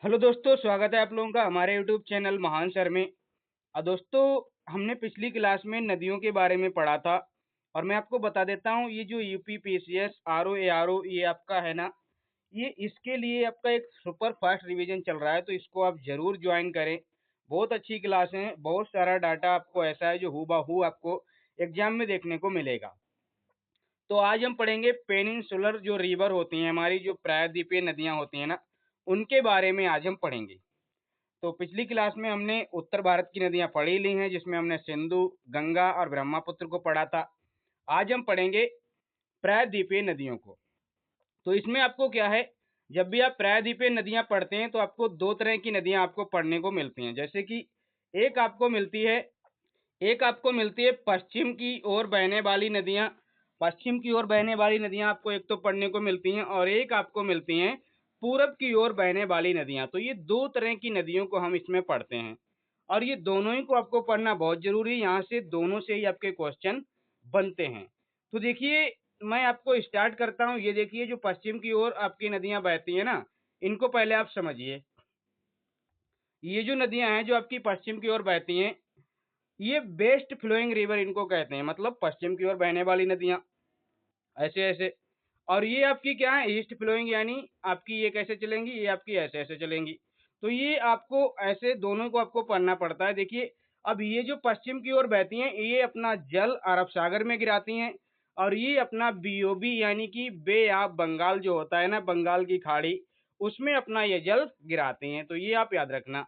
Hello दोस्तों, स्वागत है आप लोगों का हमारे यूट्यूब चैनल महान सर में। दोस्तों, हमने पिछली क्लास में नदियों के बारे में पढ़ा था और मैं आपको बता देता हूँ ये जो यूपी पीसीएस आरओ एआरओ ये आपका है ना, ये इसके लिए आपका एक सुपर फास्ट रिवीजन चल रहा है, तो इसको आप ज़रूर ज्वाइन करें। बहुत अच्छी क्लास है, बहुत सारा डाटा आपको ऐसा है जो हूबहू आपको एग्जाम में देखने को मिलेगा। तो आज हम पढ़ेंगे पेनिनसुलर जो रिवर होती हैं, हमारी जो प्रायद्वीपीय नदियाँ होती हैं ना, उनके बारे में आज हम पढ़ेंगे। तो पिछली क्लास में हमने उत्तर भारत की नदियां पढ़ी ली हैं, जिसमें हमने सिंधु, गंगा और ब्रह्मपुत्र को पढ़ा था। आज हम पढ़ेंगे प्रायद्वीपीय नदियों को। तो इसमें आपको क्या है, जब भी आप प्रायद्वीपीय नदियां पढ़ते हैं तो आपको दो तरह की नदियां आपको पढ़ने को मिलती हैं। जैसे कि एक आपको मिलती है एक आपको मिलती है पश्चिम की ओर बहने वाली नदियां। पश्चिम की ओर बहने वाली नदियां आपको एक तो पढ़ने को मिलती हैं और एक आपको मिलती हैं पूरब की ओर बहने वाली नदियां। तो ये दो तरह की नदियों को हम इसमें पढ़ते हैं और ये दोनों ही को आपको पढ़ना बहुत जरूरी है। यहाँ से दोनों से ही आपके क्वेश्चन बनते हैं। तो देखिए, मैं आपको स्टार्ट करता हूँ। ये देखिए, जो पश्चिम की ओर आपकी नदियां बहती हैं ना, इनको पहले आप समझिए। ये जो नदियां हैं जो आपकी पश्चिम की ओर बहती हैं, ये बेस्ट फ्लोइंग रिवर इनको कहते हैं, मतलब पश्चिम की ओर बहने वाली नदियां ऐसे ऐसे। और ये आपकी क्या है, ईस्ट फ्लोइंग, यानी आपकी ये कैसे चलेंगी, ये आपकी ऐसे ऐसे चलेंगी। तो ये आपको ऐसे दोनों को आपको पढ़ना पड़ता है। देखिए, अब ये जो पश्चिम की ओर बहती हैं, ये अपना जल अरब सागर में गिराती हैं और ये अपना बीओबी यानी कि बे ऑफ बंगाल जो होता है ना, बंगाल की खाड़ी, उसमें अपना ये जल गिराती हैं। तो ये आप याद रखना।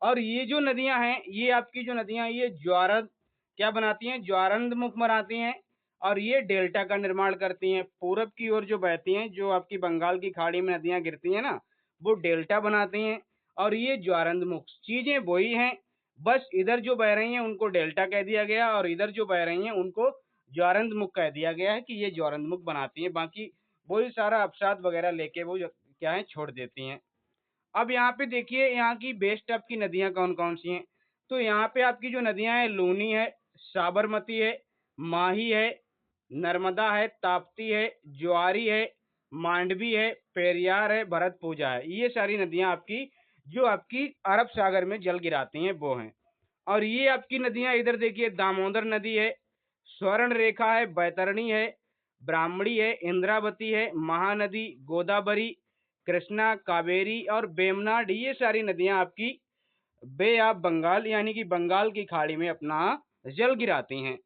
और ये जो नदियां हैं, ये आपकी जो नदियां, ये ज्वारद क्या बनाती हैं, ज्वारंद मुख बनाती हैं और ये डेल्टा का निर्माण करती हैं। पूरब की ओर जो बहती हैं, जो आपकी बंगाल की खाड़ी में नदियां गिरती हैं ना, वो डेल्टा बनाती हैं और ये ज्वारंद मुख चीजें वही हैं। बस इधर जो बह रही हैं उनको डेल्टा कह दिया गया और इधर जो बह रही हैं उनको ज्वारंद मुख कह दिया गया है कि ये ज्वारंद मुख बनाती हैं। बाकी वही सारा अपसाद वगैरह लेके वो क्या है, छोड़ देती हैं। अब यहाँ पे देखिए, यहाँ की बेस्ट आपकी नदियाँ कौन-कौन सी हैं। तो यहाँ पे आपकी जो नदियाँ हैं, लूनी है, साबरमती है, माही है, नर्मदा है, ताप्ती है, ज्वारी है, मांडवी है, पेरियार है, भरतपूजा है। ये सारी नदियाँ आपकी जो आपकी अरब सागर में जल गिराती हैं वो हैं। और ये आपकी नदियाँ इधर देखिए, दामोदर नदी है, स्वर्ण रेखा है, बैतरणी है, ब्राह्मणी है, इंद्रावती है, महानदी, गोदावरी, कृष्णा, कावेरी और बेमनाड, ये सारी नदियां आपकी बे ऑफ बंगाल यानी कि बंगाल की खाड़ी में अपना जल गिराती हैं।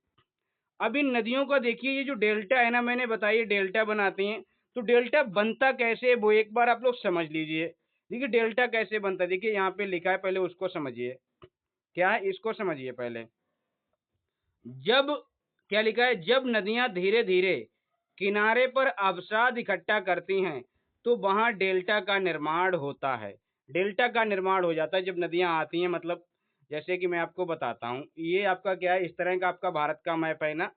अब इन नदियों का देखिए, ये जो डेल्टा है ना, मैंने बताया डेल्टा बनाती हैं। तो डेल्टा बनता कैसे है वो एक बार आप लोग समझ लीजिए। देखिए, डेल्टा कैसे बनता है, देखिए यहाँ पे लिखा है, पहले उसको समझिए। क्या है, इसको समझिए पहले। जब क्या लिखा है, जब नदियां धीरे धीरे किनारे पर अवसाद इकट्ठा करती हैं तो वहां डेल्टा का निर्माण होता है। डेल्टा का निर्माण हो जाता है जब नदियां आती हैं, मतलब जैसे कि मैं आपको बताता हूँ, ये आपका क्या है, इस तरह का आपका भारत का मैप है ना,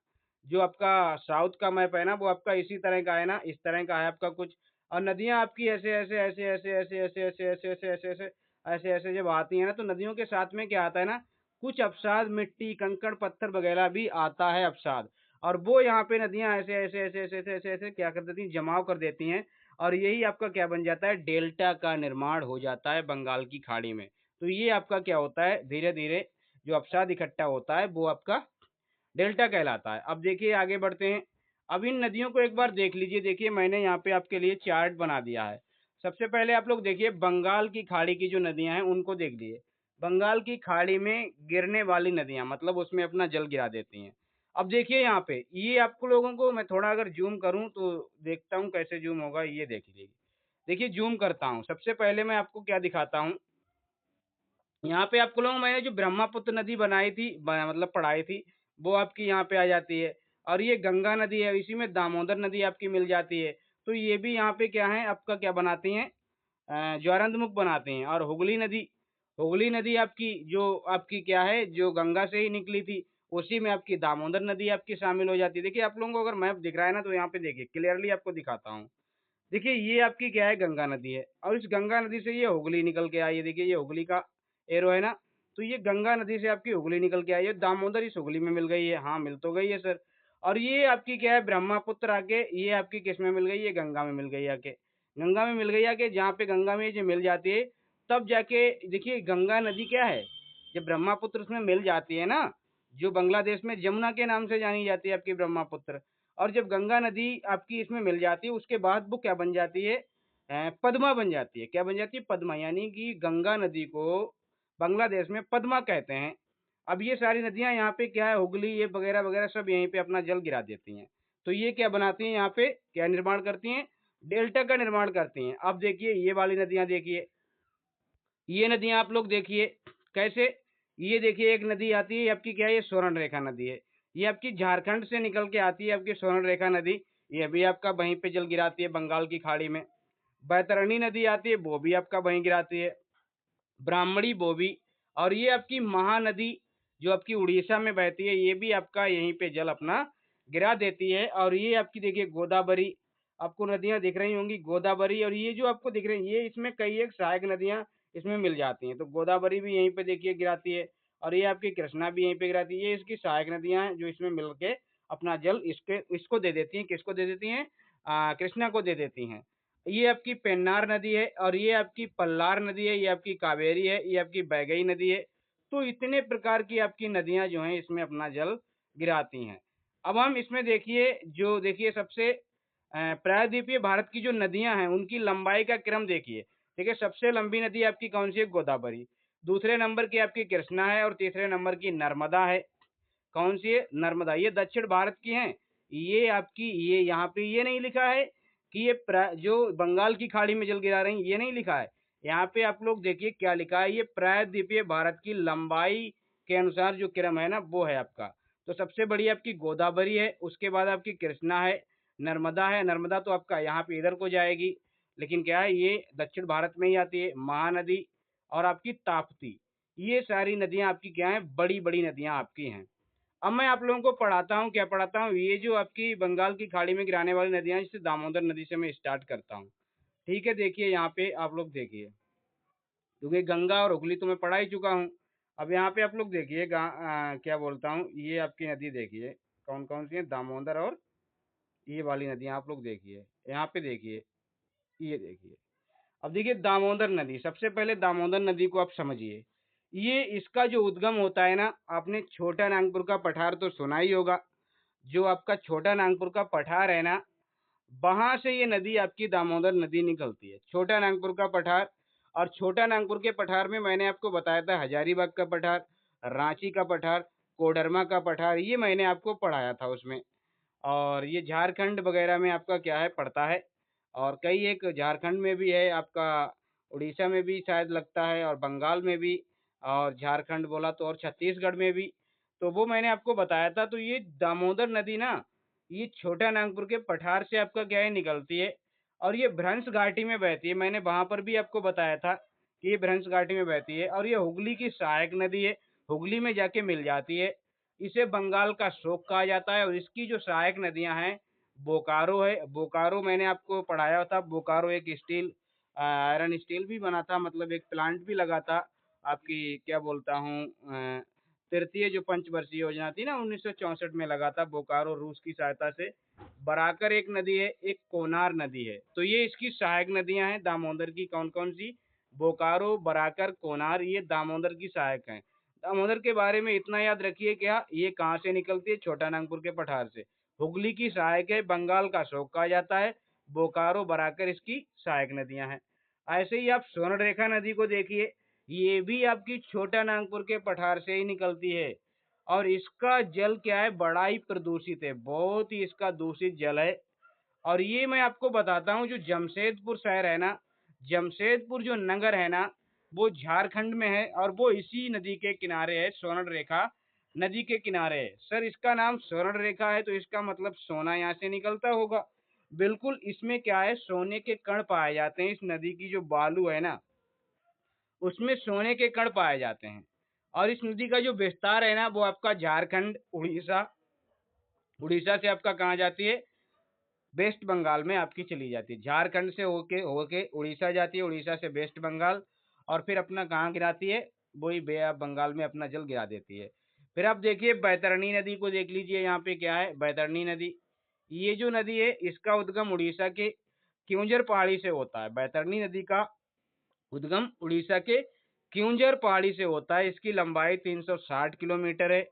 जो आपका साउथ का मैप है ना, वो आपका इसी तरह का है ना, इस तरह का है आपका कुछ। और नदियां आपकी ऐसे ऐसे ऐसे ऐसे ऐसे ऐसे ऐसे ऐसे ऐसे ऐसे ऐसे ऐसे ऐसे जब आती है ना, तो नदियों के साथ में क्या आता है ना, कुछ अवसाद, मिट्टी, कंकड़, पत्थर वगैरह भी आता है अवसाद। और वो यहाँ पे नदियाँ ऐसे ऐसे ऐसे ऐसे ऐसे ऐसे ऐसे क्या कर देती हैं, जमाव कर देती हैं और यही आपका क्या बन जाता है, डेल्टा का निर्माण हो जाता है बंगाल की खाड़ी में। तो ये आपका क्या होता है, धीरे धीरे जो अवसाद इकट्ठा होता है वो आपका डेल्टा कहलाता है। अब देखिए, आगे बढ़ते हैं। अब इन नदियों को एक बार देख लीजिए। देखिए, मैंने यहाँ पे आपके लिए चार्ट बना दिया है। सबसे पहले आप लोग देखिए, बंगाल की खाड़ी की जो नदियां हैं उनको देख लिए। बंगाल की खाड़ी में गिरने वाली नदियां, मतलब उसमें अपना जल गिरा देती हैं। अब देखिए यहाँ पे, ये आपको लोगों को मैं थोड़ा अगर जूम करूं तो देखता हूँ कैसे जूम होगा, ये देख लीजिए। देखिए, जूम करता हूँ। सबसे पहले मैं आपको क्या दिखाता हूँ, यहाँ पे आपको लोगों मैंने जो ब्रह्मपुत्र नदी बनाई थी, मतलब पढ़ाई थी, वो आपकी यहाँ पे आ जाती है। और ये गंगा नदी है, इसी में दामोदर नदी आपकी मिल जाती है। तो ये भी यहाँ पे क्या है, आपका क्या बनाती हैं, ज्वारंदमुख बनाते हैं। और हुगली नदी आपकी जो आपकी क्या है, जो गंगा से ही निकली थी, उसी में आपकी दामोदर नदी आपकी शामिल हो जाती है। देखिए, आप लोगों को अगर मैप दिख रहा है ना, तो यहाँ पे देखिए, क्लियरली आपको दिखाता हूँ। देखिए, ये आपकी क्या है, गंगा नदी है और इस गंगा नदी से ये हुगली निकल के आई है। देखिए, ये हुगली का एरो है ना, तो ये गंगा नदी से आपकी हुगली निकल के आई है। दामोदर इस हुगली में मिल गई है, हाँ मिल तो गई है सर। और ये आपकी क्या है, ब्रह्मपुत्र आके ये आपकी किस में मिल गई है, गंगा में मिल गई आके। गंगा में मिल गई आके, जहाँ पे गंगा में ये जो मिल जाती है, तब जाके देखिए गंगा नदी क्या है, जब ब्रह्मपुत्र उसमें मिल जाती है ना, जो बांग्लादेश में जमुना के नाम से जानी जाती है आपकी ब्रह्मपुत्र, और जब गंगा नदी आपकी इसमें मिल जाती है उसके बाद वो क्या बन जाती है, पद्मा बन जाती है। क्या बन जाती है? पद्मा, यानी कि गंगा नदी को बांग्लादेश में पद्मा कहते हैं। अब ये सारी नदियाँ यहाँ पे क्या है, हुगली ये वगैरह-वगैरह सब यहीं पे अपना जल गिरा देती हैं। तो ये क्या बनाती हैं यहाँ पे, क्या निर्माण करती हैं? डेल्टा का निर्माण करती हैं। अब देखिए ये वाली नदियाँ देखिए, ये नदियाँ आप लोग देखिए कैसे, ये देखिए एक नदी आती है, ये आपकी क्या है, ये स्वर्ण रेखा नदी है। ये आपकी झारखंड से निकल के आती है आपकी स्वर्ण रेखा नदी, ये भी आपका वहीं पे जल गिराती है बंगाल की खाड़ी में। बैतरणी नदी आती है, वो भी आपका वहीं गिराती है। ब्राह्मणी बोबी, और ये आपकी महानदी जो आपकी उड़ीसा में बहती है, ये भी आपका यहीं पे जल अपना गिरा देती है। और ये आपकी देखिए गोदावरी, आपको नदियाँ दिख रही होंगी गोदावरी, और ये जो आपको दिख रही है, ये इसमें कई एक सहायक नदियाँ इसमें मिल जाती हैं। तो गोदावरी भी यहीं पे देखिए गिराती है, और ये आपकी कृष्णा भी यहीं पे गिराती है। ये इसकी सहायक नदियाँ हैं जो इसमें मिल के अपना जल इसको दे देती हैं। किसको दे देती हैं? कृष्णा को दे देती हैं। ये आपकी पेन्नार नदी है, और ये आपकी पल्लार नदी है, ये आपकी कावेरी है, ये आपकी बैगई नदी है। तो इतने प्रकार की आपकी नदियाँ जो हैं इसमें अपना जल गिराती हैं। अब हम इसमें देखिए जो देखिए सबसे प्रायद्वीपीय भारत की जो नदियाँ हैं उनकी लंबाई का क्रम देखिए। देखिए सबसे लंबी नदी आपकी कौन सी है? गोदावरी। दूसरे नंबर की आपकी कृष्णा है, और तीसरे नंबर की नर्मदा है। कौन सी है? नर्मदा। ये दक्षिण भारत की हैं। ये आपकी ये यहाँ पे ये नहीं लिखा है कि ये जो बंगाल की खाड़ी में जल गिरा रही हैं, ये नहीं लिखा है। यहाँ पे आप लोग देखिए क्या लिखा है, ये प्रायद्वीपीय भारत की लंबाई के अनुसार जो क्रम है ना, वो है आपका। तो सबसे बड़ी आपकी गोदावरी है, उसके बाद आपकी कृष्णा है, नर्मदा है। नर्मदा तो आपका यहाँ पे इधर को जाएगी, लेकिन क्या है, ये दक्षिण भारत में ही आती है। महानदी और आपकी ताप्ती, ये सारी नदियाँ आपकी क्या हैं? बड़ी-बड़ी नदियाँ आपकी हैं। अब मैं आप लोगों को पढ़ाता हूँ, क्या पढ़ाता हूँ, ये जो आपकी बंगाल की खाड़ी में गिराने वाली नदियाँ हैं, जैसे दामोदर नदी से मैं स्टार्ट करता हूँ। ठीक है, देखिए यहाँ पे आप लोग देखिए, क्योंकि गंगा और हुगली तो मैं पढ़ा ही चुका हूँ। अब यहाँ पे आप लोग देखिए क्या बोलता हूँ, ये आपकी नदी देखिए कौन कौन सी है, दामोदर और ये वाली नदियाँ आप लोग देखिए। यहाँ पे देखिए, ये देखिए। अब देखिए दामोदर नदी, सबसे पहले दामोदर नदी को आप समझिए। ये इसका जो उद्गम होता है ना, आपने छोटा नागपुर का पठार तो सुना ही होगा। जो आपका छोटा नागपुर का पठार है ना, वहां से ये नदी आपकी दामोदर नदी निकलती है, छोटा नागपुर का पठार। और छोटा नागपुर के पठार में मैंने आपको बताया था हजारीबाग का पठार, रांची का पठार, कोडरमा का पठार, ये मैंने आपको पढ़ाया था उसमें। और ये झारखंड वगैरह में आपका क्या है, पड़ता है। और कई एक झारखंड में भी है आपका, उड़ीसा में भी शायद लगता है, और बंगाल में भी, और झारखंड बोला तो और छत्तीसगढ़ में भी। तो वो मैंने आपको बताया था। तो ये दामोदर नदी ना, ये छोटा नागपुर के पठार से आपका क्या है, निकलती है, और ये भ्रंश घाटी में बहती है। मैंने वहां पर भी आपको बताया था कि ये भ्रंश घाटी में बहती है, और ये हुगली की सहायक नदी है, हुगली में जाके मिल जाती है। इसे बंगाल का शोक कहा जाता है, और इसकी जो सहायक नदियां हैं, बोकारो है। बोकारो मैंने आपको पढ़ाया था, बोकारो एक स्टील आयरन स्टील भी बना था, मतलब एक प्लांट भी लगा था आपकी, क्या बोलता हूँ, तृतीय जो पंचवर्षीय योजना थी ना 1964 में, लगा था बोकारो रूस की सहायता से। बराकर एक नदी है, एक कोनार नदी है। तो ये इसकी सहायक नदियां हैं दामोदर की, कौन कौन सी? बोकारो, बराकर, कोनार, ये दामोदर की सहायक हैं। दामोदर के बारे में इतना याद रखिए, क्या ये कहाँ से निकलती है? छोटा नागपुर के पठार से। हुगली की सहायक है, बंगाल का शोक कहा जाता है। बोकारो, बराकर इसकी सहायक नदियां हैं। ऐसे ही आप स्वर्णरेखा नदी को देखिए, ये भी आपकी छोटा नागपुर के पठार से ही निकलती है, और इसका जल क्या है, बड़ा ही प्रदूषित है, बहुत ही इसका दूषित जल है। और ये मैं आपको बताता हूँ, जो जमशेदपुर शहर है ना, जमशेदपुर जो नगर है ना, वो झारखंड में है, और वो इसी नदी के किनारे है, स्वर्ण रेखा नदी के किनारे है। सर इसका नाम स्वर्ण रेखा है, तो इसका मतलब सोना यहाँ से निकलता होगा। बिल्कुल, इसमें क्या है, सोने के कण पाए जाते हैं। इस नदी की जो बालू है ना, उसमें सोने के कण पाए जाते हैं। और इस नदी का जो विस्तार है ना, वो आपका झारखंड, उड़ीसा, उड़ीसा से आपका कहाँ जाती है, वेस्ट बंगाल में आपकी चली जाती है। झारखंड से होके होके उड़ीसा जाती है, उड़ीसा से वेस्ट बंगाल, और फिर अपना कहाँ गिराती है, वही बे ऑफ बंगाल में अपना जल गिरा देती है। फिर आप देखिए बैतरणी नदी को देख लीजिए, यहाँ पे क्या है, बैतरणी नदी। ये जो नदी है, इसका उद्गम उड़ीसा के क्योंझर पहाड़ी से होता है। बैतरणी नदी का उद्गम उड़ीसा के क्योंझर पहाड़ी से होता है। इसकी लंबाई 360 किलोमीटर है।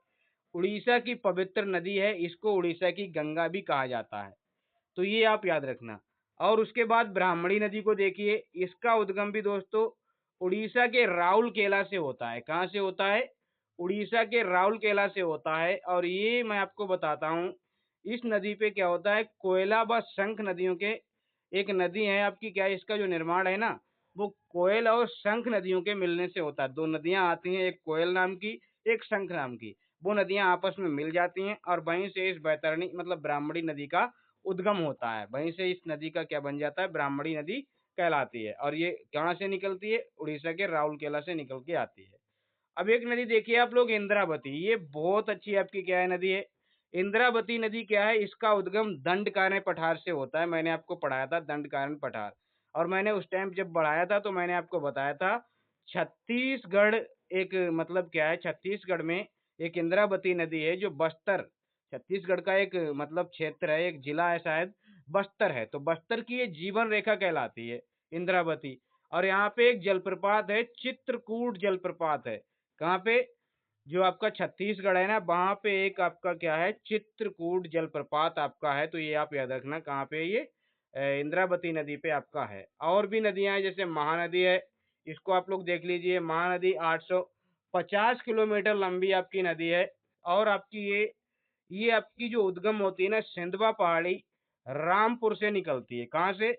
उड़ीसा की पवित्र नदी है, इसको उड़ीसा की गंगा भी कहा जाता है। तो ये आप याद रखना। और उसके बाद ब्राह्मणी नदी को देखिए, इसका उद्गम भी दोस्तों उड़ीसा के राउरकेला से होता है। कहाँ से होता है? उड़ीसा के राउरकेला से होता है। और ये मैं आपको बताता हूँ, इस नदी पे क्या होता है, कोयला व शंख नदियों के एक नदी है आपकी, क्या है, इसका जो निर्माण है ना, वो कोयल और शंख नदियों के मिलने से होता है। दो नदियां आती हैं, एक कोयल नाम की, एक शंख नाम की। वो नदियां आपस में मिल जाती हैं और वहीं से इस बैतरणी मतलब ब्राह्मणी नदी का उद्गम होता है। वहीं से इस नदी का क्या बन जाता है, ब्राह्मणी नदी कहलाती है। और ये कहाँ से निकलती है? उड़ीसा के राउरकेला से निकल के आती है। अब एक नदी देखिए आप लोग, इंद्रावती। ये बहुत अच्छी आपकी क्या है, नदी है। इंद्रावती नदी क्या है, इसका उद्गम दंडकारण्य पठार से होता है। मैंने आपको पढ़ाया था दंडकारण्य पठार। और मैंने उस टाइम जब पढ़ाया था तो मैंने आपको बताया था छत्तीसगढ़, एक मतलब क्या है, छत्तीसगढ़ में एक इंद्रावती नदी है जो बस्तर, छत्तीसगढ़ का एक मतलब क्षेत्र है, एक जिला है शायद, बस्तर है। तो बस्तर की ये जीवन रेखा कहलाती है इंद्रावती। और यहाँ पे एक जलप्रपात है, चित्रकूट जलप्रपात है। कहाँ पे? जो आपका छत्तीसगढ़ है ना, वहां पे एक आपका क्या है, चित्रकूट जलप्रपात आपका है। तो ये आप याद रखना कहाँ पे है ये, इंद्रावती नदी पे आपका है। और भी नदियां हैं, जैसे महानदी है, इसको आप लोग देख लीजिए। महानदी 850 किलोमीटर लंबी आपकी नदी है। और आपकी ये आपकी जो उद्गम होती है ना, सिंधवा पहाड़ी रामपुर से निकलती है। कहाँ से?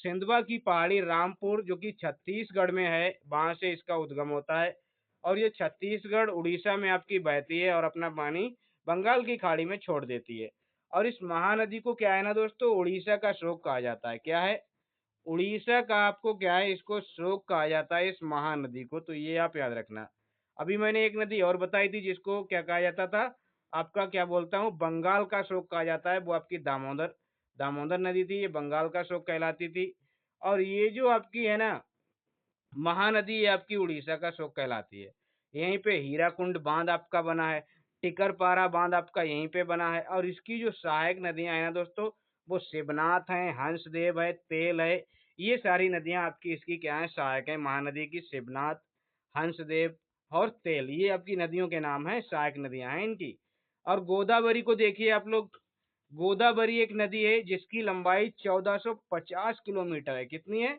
सिंधवा की पहाड़ी रामपुर, जो कि छत्तीसगढ़ में है, वहां से इसका उद्गम होता है। और ये छत्तीसगढ़ उड़ीसा में आपकी बहती है और अपना पानी बंगाल की खाड़ी में छोड़ देती है। और इस महानदी को क्या है ना दोस्तों, उड़ीसा का शोक कहा जाता है। क्या है? उड़ीसा का आपको क्या है, इसको शोक कहा जाता है इस महानदी को। तो ये आप याद रखना। अभी मैंने एक नदी और बताई थी जिसको क्या कहा जाता था, आपका क्या बोलता हूँ, बंगाल का शोक कहा जाता है। वो आपकी दामोदर, दामोदर नदी थी, ये बंगाल का शोक कहलाती थी। और ये जो आपकी है ना महानदी, ये आपकी उड़ीसा का शोक कहलाती है। यहीं पे हीराकुंड बांध आपका बना है, टिकरपारा बांध आपका यहीं पे बना है। और इसकी जो सहायक नदियां हैं ना दोस्तों, वो शिवनाथ है, हंसदेव है, तेल है। ये सारी नदियां आपकी इसकी क्या है, सहायक है महानदी की। शिवनाथ, हंसदेव और तेल, ये आपकी नदियों के नाम है, सहायक नदियां हैं इनकी। और गोदावरी को देखिए आप लोग। गोदावरी एक नदी है जिसकी लंबाई 1450 किलोमीटर है। कितनी है?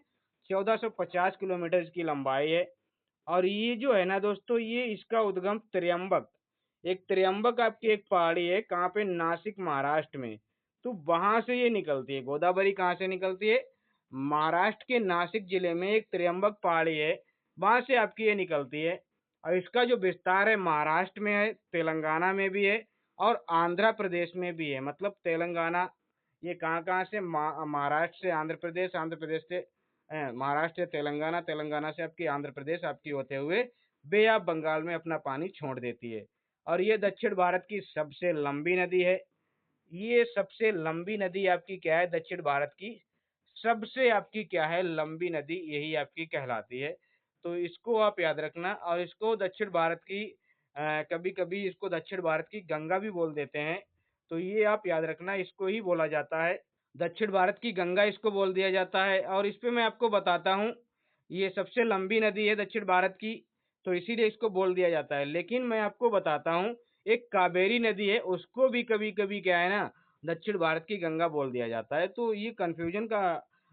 1450 किलोमीटर इसकी लंबाई है। और ये जो है ना दोस्तों, ये इसका उद्गम त्र्यंबक, एक त्र्यंबक आपकी एक पहाड़ी है, कहाँ पे? नासिक महाराष्ट्र में। तो वहां से ये निकलती है गोदावरी। कहाँ से निकलती है? महाराष्ट्र के नासिक जिले में एक त्र्यंबक पहाड़ी है, वहां से आपकी ये निकलती है। और इसका जो विस्तार है, महाराष्ट्र में है, तेलंगाना में भी है और आंध्र प्रदेश में भी है। मतलब तेलंगाना, ये कहाँ कहाँ से, महाराष्ट्र से आंध्र प्रदेश, आंध्र प्रदेश से महाराष्ट्र से तेलंगाना, तेलंगाना से आपकी आंध्र प्रदेश आपकी होते हुए बे ऑफ बंगाल में अपना पानी छोड़ देती है। और ये दक्षिण भारत की सबसे लंबी नदी है। ये सबसे लंबी नदी आपकी क्या है, दक्षिण भारत की सबसे आपकी क्या है, लंबी नदी यही आपकी कहलाती है। तो इसको आप याद रखना। और इसको दक्षिण भारत की कभी कभी इसको दक्षिण भारत की गंगा भी बोल देते हैं। तो ये आप याद रखना, इसको ही बोला जाता है, दक्षिण भारत की गंगा इसको बोल दिया जाता है। और इस पे मैं आपको बताता हूँ, ये सबसे लंबी नदी है दक्षिण भारत की, तो इसीलिए इसको बोल दिया जाता है। लेकिन मैं आपको बताता हूँ, एक कावेरी नदी है, उसको भी कभी कभी क्या है ना, दक्षिण भारत की गंगा बोल दिया जाता है। तो ये कंफ्यूजन का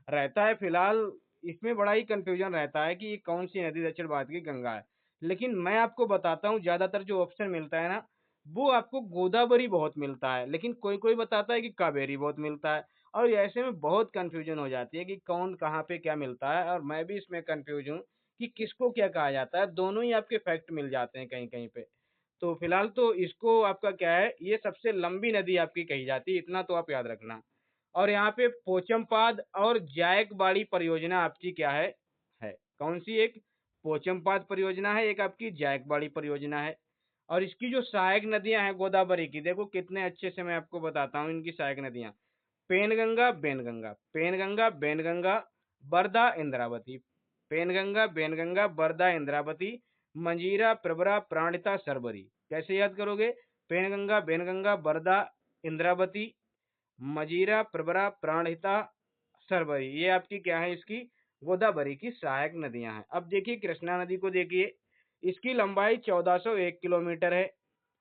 रहता है फिलहाल, इसमें बड़ा ही कंफ्यूजन रहता है कि ये कौन सी नदी दक्षिण भारत की गंगा है। लेकिन मैं आपको बताता हूँ, ज्यादातर जो ऑप्शन मिलता है ना, वो आपको गोदावरी बहुत मिलता है, लेकिन कोई कोई बताता है कि कावेरी बहुत मिलता है। और ऐसे में बहुत कंफ्यूजन हो जाती है कि कौन कहाँ पे क्या मिलता है। और मैं भी इसमें कंफ्यूज हूँ कि किसको क्या कहा जाता है। दोनों ही आपके फैक्ट मिल जाते हैं कहीं कहीं पे। तो फिलहाल तो इसको आपका क्या है, ये सबसे लंबी नदी आपकी कही जाती है, इतना तो आप याद रखना। और यहाँ पे पोचमपाद और जायकवाड़ी परियोजना आपकी क्या है कौन सी? एक पोचमपाद परियोजना है, एक आपकी जायकवाड़ी परियोजना है। और इसकी जो सहायक नदियां हैं गोदावरी की, देखो कितने अच्छे से मैं आपको बताता हूँ इनकी सहायक नदियां। पेनगंगा, बेनगंगा, पेनगंगा, बेनगंगा, बरदा, इंद्रावती, पेनगंगा, बेनगंगा, बरदा, इंद्रावती, मंजीरा, प्रवरा, प्राणिता, सरबरी। कैसे याद करोगे? पेनगंगा, बेनगंगा, बरदा, इंद्रावती, मजीरा, प्रवरा, प्राणहिता, सरवरी, ये आपकी क्या है, इसकी गोदावरी की सहायक नदियां हैं। अब देखिए कृष्णा नदी को देखिए, इसकी लंबाई 1401 किलोमीटर है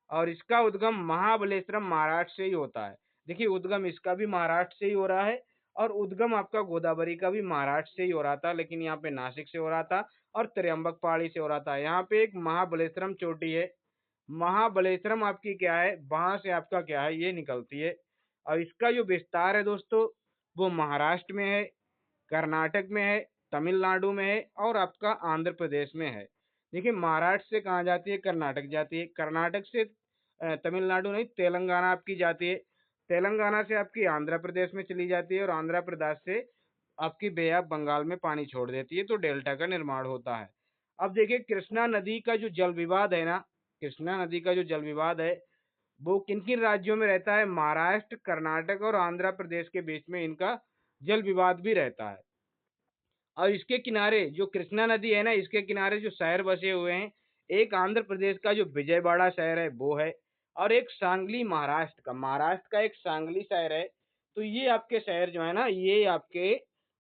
और इसका उद्गम महाबलेश्वरम महाराष्ट्र से ही होता है। देखिए उद्गम इसका भी महाराष्ट्र से ही हो रहा है और उद्गम आपका गोदावरी का भी महाराष्ट्र से ही हो रहा था, लेकिन यहाँ पे नासिक से हो रहा था और त्र्यंबक पहाड़ी से हो रहा था। यहाँ पे एक महाबलेश्वरम चोटी है। महाबलेश्वरम आपकी क्या है, वहां से आपका क्या है, ये निकलती है और इसका जो विस्तार है दोस्तों, वो महाराष्ट्र में है, कर्नाटक में है, तमिलनाडु में है और आपका आंध्र प्रदेश में है। देखिए महाराष्ट्र से कहाँ जाती है, कर्नाटक जाती है, कर्नाटक से तमिलनाडु नहीं तेलंगाना आपकी जाती है, तेलंगाना से आपकी आंध्र प्रदेश में चली जाती है और आंध्र प्रदेश से आपकी बे ऑफ बंगाल में पानी छोड़ देती है, तो डेल्टा का निर्माण होता है। अब देखिए कृष्णा नदी का जो जल विवाद है ना, कृष्णा नदी का जो जल विवाद है वो किन किन राज्यों में रहता है, महाराष्ट्र, कर्नाटक और आंध्र प्रदेश के बीच में इनका जल विवाद भी रहता है। और इसके किनारे जो कृष्णा नदी है ना, इसके किनारे जो शहर बसे हुए हैं, एक आंध्र प्रदेश का जो विजयवाड़ा शहर है वो है और एक सांगली महाराष्ट्र का एक सांगली शहर है। तो ये आपके शहर जो है ना, ये आपके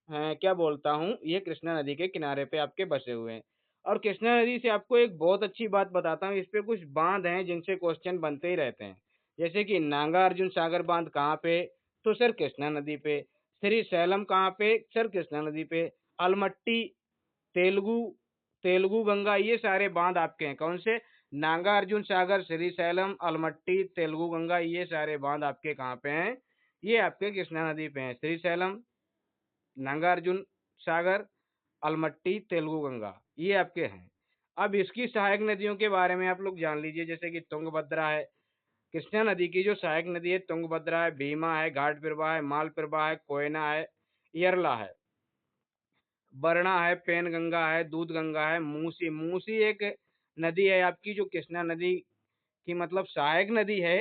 क्या बोलता हूँ, ये कृष्णा नदी के किनारे पे आपके बसे हुए हैं। और कृष्णा नदी से आपको एक बहुत अच्छी बात बताता हूँ, इस पे कुछ बांध हैं जिनसे क्वेश्चन बनते ही रहते हैं। जैसे कि नागा अर्जुन सागर बांध कहाँ पे, तो सर कृष्णा नदी पे। श्री सैलम कहाँ पे, सर कृष्णा नदी पे। अलमट्टी, तेलुगु तेलुगु गंगा, ये सारे बांध आपके हैं कौन से, नागा अर्जुन सागर, श्रीशैलम, अलमट्टी, तेलुगु गंगा, ये सारे बांध आपके कहाँ पे हैं, ये आपके कृष्णा नदी पे हैं। श्रीशैलम, नागार्जुन सागर, अलमट्टी, तेलुगु गंगा, ये आपके हैं। अब इसकी सहायक नदियों के बारे में आप लोग जान लीजिए, जैसे कि तुंगभद्रा है, कृष्णा नदी की जो सहायक नदी है तुंगभद्रा है, भीमा है, घाट प्रभा है, माल प्रभा है, कोयना है, यरला है, वरना है, पेनगंगा है, दूध गंगा है, मूसी। मूसी एक नदी है आपकी जो कृष्णा नदी की मतलब सहायक नदी है।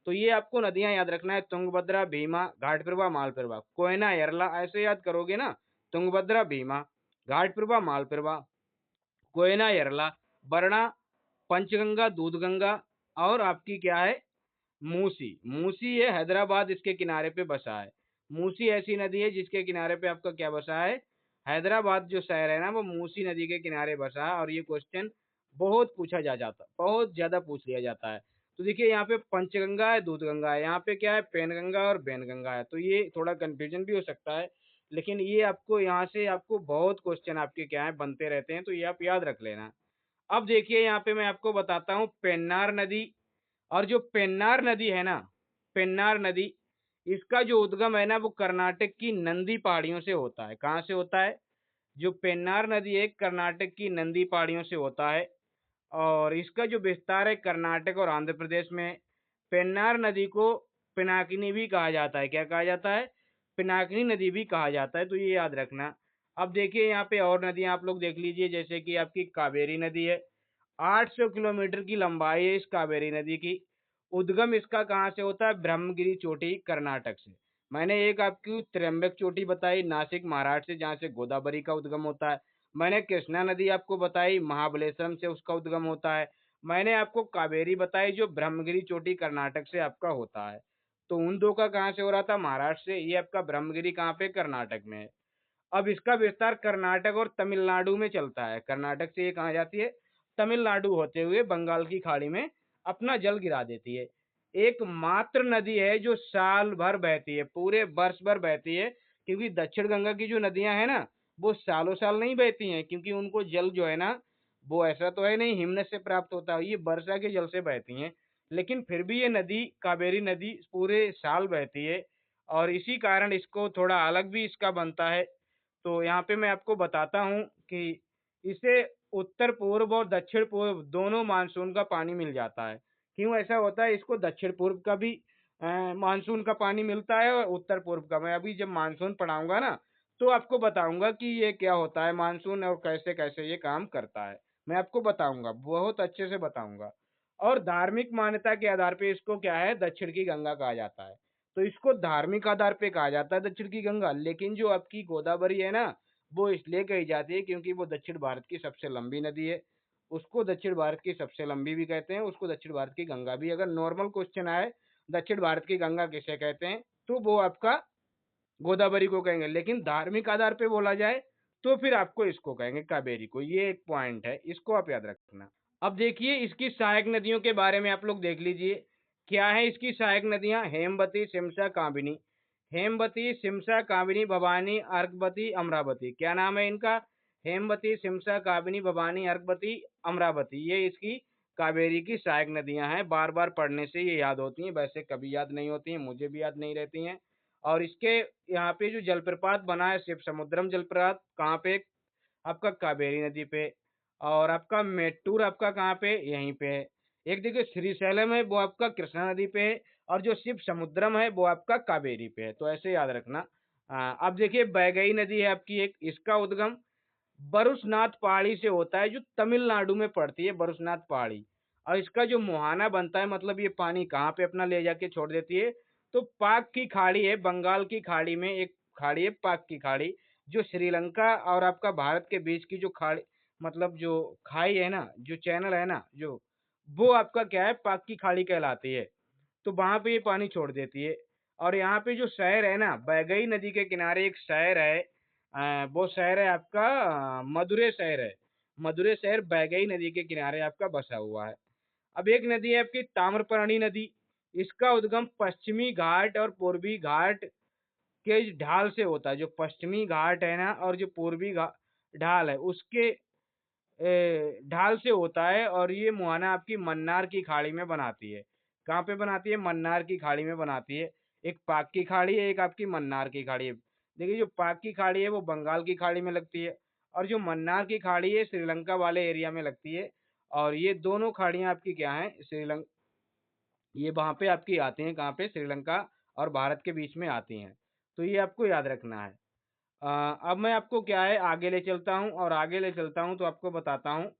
तो ये आपको नदियां याद रखना है, तुंगभद्रा, भीमा, घाटप्रभा, मालप्रभा, कोयना, यरला, ऐसे याद करोगे ना, तुंगभद्रा, भीमा, घाटप्रभा, मालप्रभा, कोयना, यरला, वरना, पंचगंगा, दूधगंगा और आपकी क्या है, मूसी। मूसी ये हैदराबाद इसके किनारे पे बसा है। मूसी ऐसी नदी है जिसके किनारे पे आपका क्या बसा है, हैदराबाद जो शहर है ना, वो मूसी नदी के किनारे बसा है और ये क्वेश्चन बहुत पूछा जा जाता, बहुत ज्यादा पूछ लिया जाता है। तो देखिए यहाँ पे पंचगंगा है, दूधगंगा है, यहाँ पे क्या है, पेनगंगा और बेनगंगा है, तो ये थोड़ा कंफ्यूजन भी हो सकता है, लेकिन ये आपको यहाँ से आपको बहुत क्वेश्चन आपके क्या है बनते रहते हैं, तो ये आप याद रख लेना। अब देखिए यहाँ पे मैं आपको बताता हूँ पेन्नार नदी। और जो पेन्नार नदी है ना, पेन्नार नदी, इसका जो उद्गम है ना, वो कर्नाटक की नंदी पहाड़ियों से होता है। कहाँ से होता है, जो पेन्नार नदी है कर्नाटक की नंदी पहाड़ियों से होता है और इसका जो विस्तार है कर्नाटक और आंध्र प्रदेश में है। पेन्नार नदी को पिनाकिनी भी कहा जाता है, क्या कहा जाता है, पिनाकिनी नदी भी कहा जाता है, तो ये याद रखना। अब देखिए यहाँ पे और नदियां आप लोग देख लीजिए, जैसे कि आपकी कावेरी नदी है, 800 किलोमीटर की लंबाई है इस कावेरी नदी की। उद्गम इसका कहाँ से होता है, ब्रह्मगिरी चोटी कर्नाटक से। मैंने एक आपकी त्र्यंबक चोटी बताई नासिक महाराष्ट्र से, जहाँ से गोदावरी का उद्गम होता है। मैंने कृष्णा नदी आपको बताई महाबलेश्वरम से, उसका उद्गम होता है। मैंने आपको कावेरी बताई जो ब्रह्मगिरी चोटी कर्नाटक से आपका होता है। तो उन दो का कहाँ से हो रहा था, महाराष्ट्र से। ये आपका ब्रह्मगिरी कहाँ पे, कर्नाटक में है। अब इसका विस्तार कर्नाटक और तमिलनाडु में चलता है। कर्नाटक से ये कहाँ जाती है, तमिलनाडु होते हुए बंगाल की खाड़ी में अपना जल गिरा देती है। एकमात्र नदी है जो साल भर बहती है, पूरे वर्ष भर बहती है, क्योंकि दक्षिण गंगा की जो नदियां हैं ना, वो सालों साल नहीं बहती हैं, क्योंकि उनको जल जो है ना, वो ऐसा तो है नहीं हिमनद से प्राप्त होता है, ये वर्षा के जल से बहती हैं। लेकिन फिर भी ये नदी कावेरी नदी पूरे साल बहती है और इसी कारण इसको थोड़ा अलग भी इसका बनता है। तो यहाँ पे मैं आपको बताता हूँ कि इसे उत्तर पूर्व और दक्षिण पूर्व दोनों मानसून का पानी मिल जाता है। क्यों ऐसा होता है, इसको दक्षिण पूर्व का भी मानसून का पानी मिलता है और उत्तर पूर्व का। मैं अभी जब मानसून पढ़ाऊंगा ना, तो आपको बताऊंगा कि ये क्या होता है मानसून और कैसे कैसे ये काम करता है। मैं आपको बताऊंगा, बहुत अच्छे से बताऊंगा। और धार्मिक मान्यता के आधार पे इसको क्या है, दक्षिण की गंगा कहा जाता है। तो इसको धार्मिक आधार पे कहा जाता है दक्षिण की गंगा। लेकिन जो आपकी गोदावरी है ना, वो इसलिए कही जाती है क्योंकि वो दक्षिण भारत की सबसे लंबी नदी है। उसको दक्षिण भारत की सबसे लंबी भी कहते हैं, उसको दक्षिण भारत की गंगा भी। अगर नॉर्मल क्वेश्चन आए दक्षिण भारत की गंगा किसे कहते हैं, तो वो आपका गोदावरी को कहेंगे। लेकिन धार्मिक आधार पे बोला जाए तो फिर आपको इसको कहेंगे कावेरी को। ये एक पॉइंट है, इसको आप याद रखना। अब देखिए इसकी सहायक नदियों के बारे में आप लोग देख लीजिए। क्या है इसकी सहायक नदियाँ? हेमवती, सिमसा, कामिनी। हेमवती, सिमसा, कामिनी, भवानी, अर्कवती, अमरावती। क्या नाम है इनका? हेमवती, सिमसा, कामिनी, भवानी, अर्कवती, अमरावती। ये इसकी कावेरी की सहायक नदियां हैं। बार बार पढ़ने से ये याद होती हैं, वैसे कभी याद नहीं होती हैं, मुझे भी याद नहीं रहती हैं। और इसके यहाँ पे जो जलप्रपात बना है शिव समुद्रम जलप्रपात, कहाँ पे? आपका कावेरी नदी पे। और आपका मेट्टूर आपका कहाँ पे? यहीं पे है। एक देखिए श्रीशैलम है, वो आपका कृष्णा नदी पे है। और जो शिव समुद्रम है वो आपका कावेरी पे है। तो ऐसे याद रखना। अब देखिए वैगई नदी है आपकी एक, इसका उद्गम बरुसनाथ पहाड़ी से होता है, जो तमिलनाडु में पड़ती है, बरुसनाथ पहाड़ी। और इसका जो मुहाना बनता है, मतलब ये पानी कहाँ पे अपना ले जाके छोड़ देती है? तो पाक की खाड़ी है, बंगाल की खाड़ी में एक खाड़ी है पाक की खाड़ी, जो श्रीलंका और आपका भारत के बीच की जो खाड़ी, मतलब जो खाई है ना, जो चैनल है ना, जो वो आपका क्या है, पाक की खाड़ी कहलाती है। तो वहां पे ये पानी छोड़ देती है। और यहाँ पे जो शहर है ना, बैगई नदी के किनारे एक शहर है, वो शहर है आपका मदुरै शहर है। मदुरै शहर बैगई नदी के किनारे आपका बसा हुआ है। अब एक नदी है आपकी ताम्रपर्णी नदी। इसका उद्गम पश्चिमी घाट और पूर्वी घाट के ढाल से होता है। जो पश्चिमी घाट है ना और जो पूर्वी ढाल है, उसके ढाल से होता है। और ये मुहाना आपकी मन्नार की खाड़ी में बनाती है। कहाँ पे बनाती है? मन्नार की खाड़ी में बनाती है। एक पाक की खाड़ी है, एक आपकी मन्नार की खाड़ी है। देखिए जो पाक की खाड़ी है वो बंगाल की खाड़ी में लगती है, और जो मन्नार की खाड़ी है श्रीलंका वाले एरिया में लगती है। और ये दोनों खाड़ियाँ आपकी क्या हैं? ये वहाँ पे आपकी आती हैं, कहाँ पे? श्रीलंका और भारत के बीच में आती हैं। तो ये आपको याद रखना है। अब मैं आपको क्या है आगे ले चलता हूँ, और आगे ले चलता हूँ तो आपको बताता हूँ।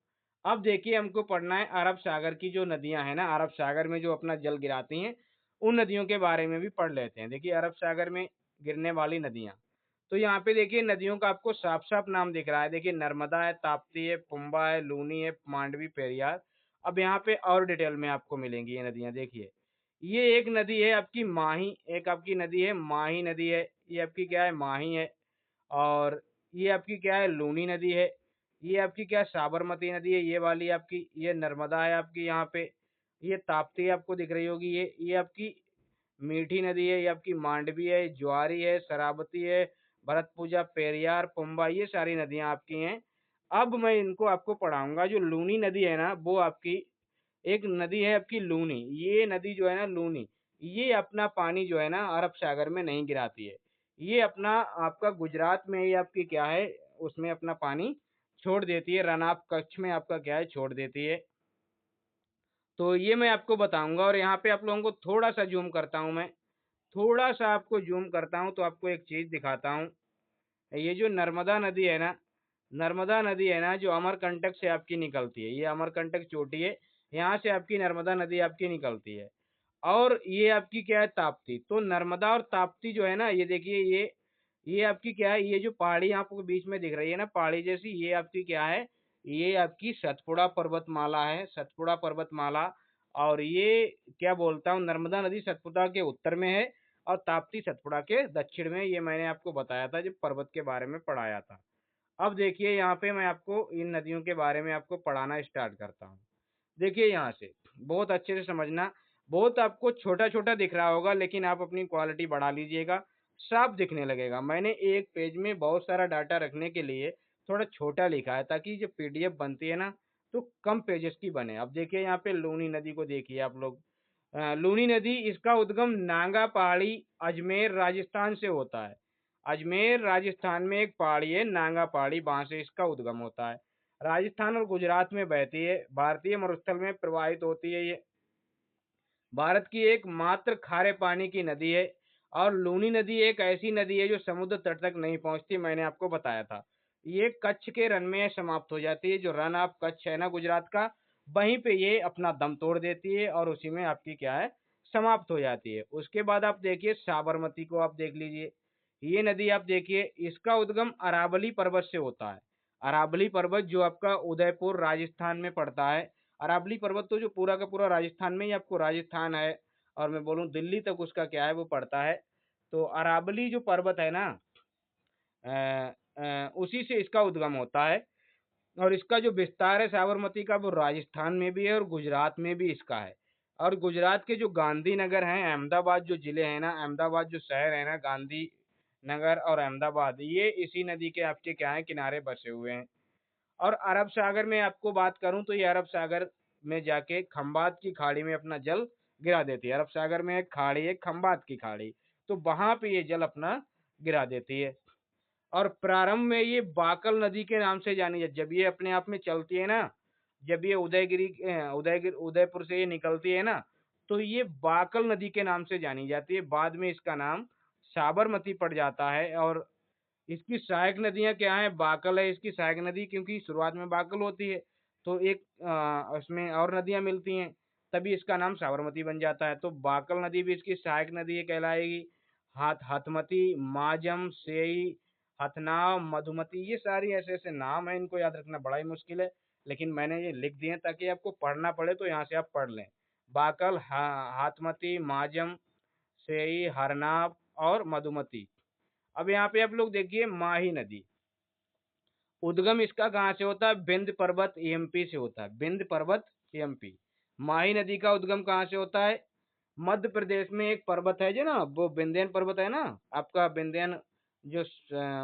अब देखिए हमको पढ़ना है अरब सागर की जो नदियां हैं ना, अरब सागर में जो अपना जल गिराती हैं, उन नदियों के बारे में भी पढ़ लेते हैं। देखिए अरब सागर में गिरने वाली नदियां, तो यहाँ पे देखिए नदियों का आपको साफ साफ नाम दिख रहा है। देखिए नर्मदा है, ताप्ती है, पुम्बा है, लूनी है, मांडवी, पेरियार। अब यहाँ पे और डिटेल में आपको मिलेंगी ये नदियां। देखिए ये एक नदी है आपकी माही, एक आपकी नदी है माही नदी है। ये आपकी क्या है? माही है। और ये आपकी क्या है? लूनी नदी है। ये आपकी क्या है? साबरमती नदी है, ये वाली आपकी। ये नर्मदा है आपकी यहाँ पे। ये ताप्ती आपको दिख रही होगी। ये आपकी मीठी नदी है, ये आपकी मांडवी है, ज्वारी है, शरावती है, भरतपुजा, पेरियार, पुम्बा, ये सारी नदियां आपकी हैं। अब मैं इनको आपको पढ़ाऊंगा। जो लूनी नदी है ना, वो आपकी एक नदी है आपकी लूनी। ये नदी जो है ना लूनी, ये अपना पानी जो है ना अरब सागर में नहीं गिराती है। ये अपना आपका गुजरात में ही आपकी क्या है, उसमें अपना पानी छोड़ देती है। रन ऑफ कच्छ में आपका क्या है, छोड़ देती है। तो ये मैं आपको बताऊंगा। और यहाँ पे आप लोगों को थोड़ा सा जूम करता हूँ मैं, थोड़ा सा आपको जूम करता हूँ तो आपको एक चीज दिखाता हूँ। ये जो नर्मदा नदी है ना, नर्मदा नदी है ना, जो अमरकंटक से आपकी निकलती है, ये अमरकंटक चोटी है, यहाँ से आपकी नर्मदा नदी आपकी निकलती है। और ये आपकी क्या है? ताप्ती। तो नर्मदा और ताप्ती जो है ना, ये देखिए ये आपकी क्या है? ये जो पहाड़ी आपको बीच में दिख रही है ना, पहाड़ी जैसी, ये आपकी क्या है? ये आपकी सतपुड़ा पर्वतमाला है, सतपुड़ा पर्वतमाला। और ये क्या बोलता हूँ, नर्मदा नदी सतपुड़ा के उत्तर में है, और ताप्ती सतपुड़ा के दक्षिण में। ये मैंने आपको बताया था जब पर्वत के बारे में पढ़ाया था। अब देखिए यहाँ पे मैं आपको इन नदियों के बारे में आपको पढ़ाना स्टार्ट करता हूँ। देखिए यहाँ से बहुत अच्छे से समझना। बहुत आपको छोटा छोटा दिख रहा होगा, लेकिन आप अपनी क्वालिटी बढ़ा लीजिएगा, साफ दिखने लगेगा। मैंने एक पेज में बहुत सारा डाटा रखने के लिए थोड़ा छोटा लिखा है, ताकि जो पीडीएफ बनती है ना, तो कम पेजेस की बने। अब देखिए यहाँ पे लूनी नदी को देखिए आप लोग। लूनी नदी, इसका उद्गम नांगा पहाड़ी, अजमेर राजस्थान से होता है। अजमेर राजस्थान में एक पहाड़ी है नांगा पहाड़ी, वहां से इसका उद्गम होता है। राजस्थान और गुजरात में बहती है, भारतीय मरुस्थल में प्रवाहित होती है। ये भारत की एकमात्र खारे पानी की नदी है। और लूनी नदी एक ऐसी नदी है जो समुद्र तट तक नहीं पहुंचती, मैंने आपको बताया था। ये कच्छ के रन में समाप्त हो जाती है। जो रन ऑफ कच्छ है ना गुजरात का, वहीं पे ये अपना दम तोड़ देती है, और उसी में आपकी क्या है, समाप्त हो जाती है। उसके बाद आप देखिए साबरमती को आप देख लीजिए। ये नदी आप देखिए, इसका उद्गम अरावली पर्वत से होता है। अरावली पर्वत जो आपका उदयपुर राजस्थान में पड़ता है। अरावली पर्वत तो जो पूरा का पूरा राजस्थान में ही आपको, राजस्थान है और मैं बोलूँ दिल्ली तक उसका क्या है वो पड़ता है। तो अरावली जो पर्वत है ना, उसी से इसका उद्गम होता है। और इसका जो विस्तार है साबरमती का, वो राजस्थान में भी है और गुजरात में भी इसका है। और गुजरात के जो गांधीनगर हैं, अहमदाबाद जो जिले हैं ना, अहमदाबाद जो शहर है ना, गांधी नगर और अहमदाबाद, ये इसी नदी के आपके क्या है, किनारे बसे हुए हैं। और अरब सागर में आपको बात करूं तो ये अरब सागर में जाके खंबात की खाड़ी में अपना जल गिरा देती है। अरब सागर में एक खाड़ी है, खंबात की खाड़ी, तो वहां पे ये जल अपना गिरा देती है। और प्रारंभ में ये बाकल नदी के नाम से जानी जाती है। जब ये अपने आप में चलती है ना, जब ये उदयपुर से ये निकलती है ना, तो ये बाकल नदी के नाम से जानी जाती है। बाद में इसका नाम साबरमती पड़ जाता है। और इसकी सहायक नदियां क्या हैं? बाकल है इसकी सहायक नदी, क्योंकि शुरुआत में बाकल होती है, तो एक उसमें और नदियां मिलती हैं, तभी इसका नाम साबरमती बन जाता है। तो बाकल नदी भी इसकी सहायक नदी है कहलाएगी। हथमती, माजम, सेई, हथनाव, मधुमती, ये सारी ऐसे ऐसे नाम है, इनको याद रखना बड़ा ही मुश्किल है, लेकिन मैंने ये लिख दिए हैं ताकि आपको पढ़ना पड़े तो यहाँ से आप पढ़ लें। बाकल, हाथमती, माजम, सेई, हरनाब और मधुमती। अब यहाँ पे आप लोग देखिए माही नदी, उद्गम इसका कहाँ से होता है? विंध्य पर्वत एमपी से होता है, विंध्य पर्वत एमपी। माही नदी का उद्गम कहाँ से होता है? मध्य प्रदेश में एक पर्वत है जो ना, वो विंध्यन पर्वत है ना, आपका विंध्यन जो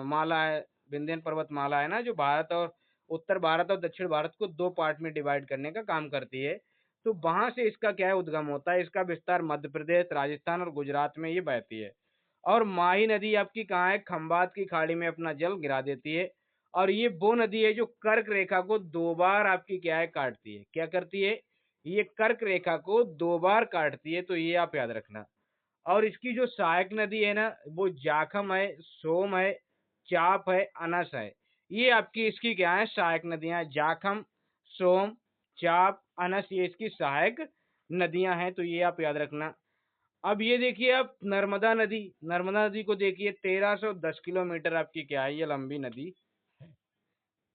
माला है, विंध्यन पर्वत माला है ना, जो भारत और उत्तर भारत और दक्षिण भारत को दो पार्ट में डिवाइड करने का काम करती है। तो वहां से इसका क्या है, उद्गम होता है। इसका विस्तार मध्य प्रदेश, राजस्थान और गुजरात में ये बहती है। और माही नदी आपकी कहाँ है? खंबात की खाड़ी में अपना जल गिरा देती है। और ये वो नदी है जो कर्क रेखा को दो बार आपकी क्या है, काटती है। क्या करती है? ये कर्क रेखा को दो बार काटती है, तो ये आप याद रखना। और इसकी जो सहायक नदी है ना, वो जाखम है, सोम है, चाप है, अनस है। ये आपकी इसकी क्या है, सहायक नदियां हैं। जाखम, सोम, चाप, अनस, ये इसकी सहायक नदियां हैं, तो ये आप याद रखना। अब ये देखिए आप नर्मदा नदी, नर्मदा नदी को देखिए, 1310 किलोमीटर आपकी क्या है, ये लंबी नदी।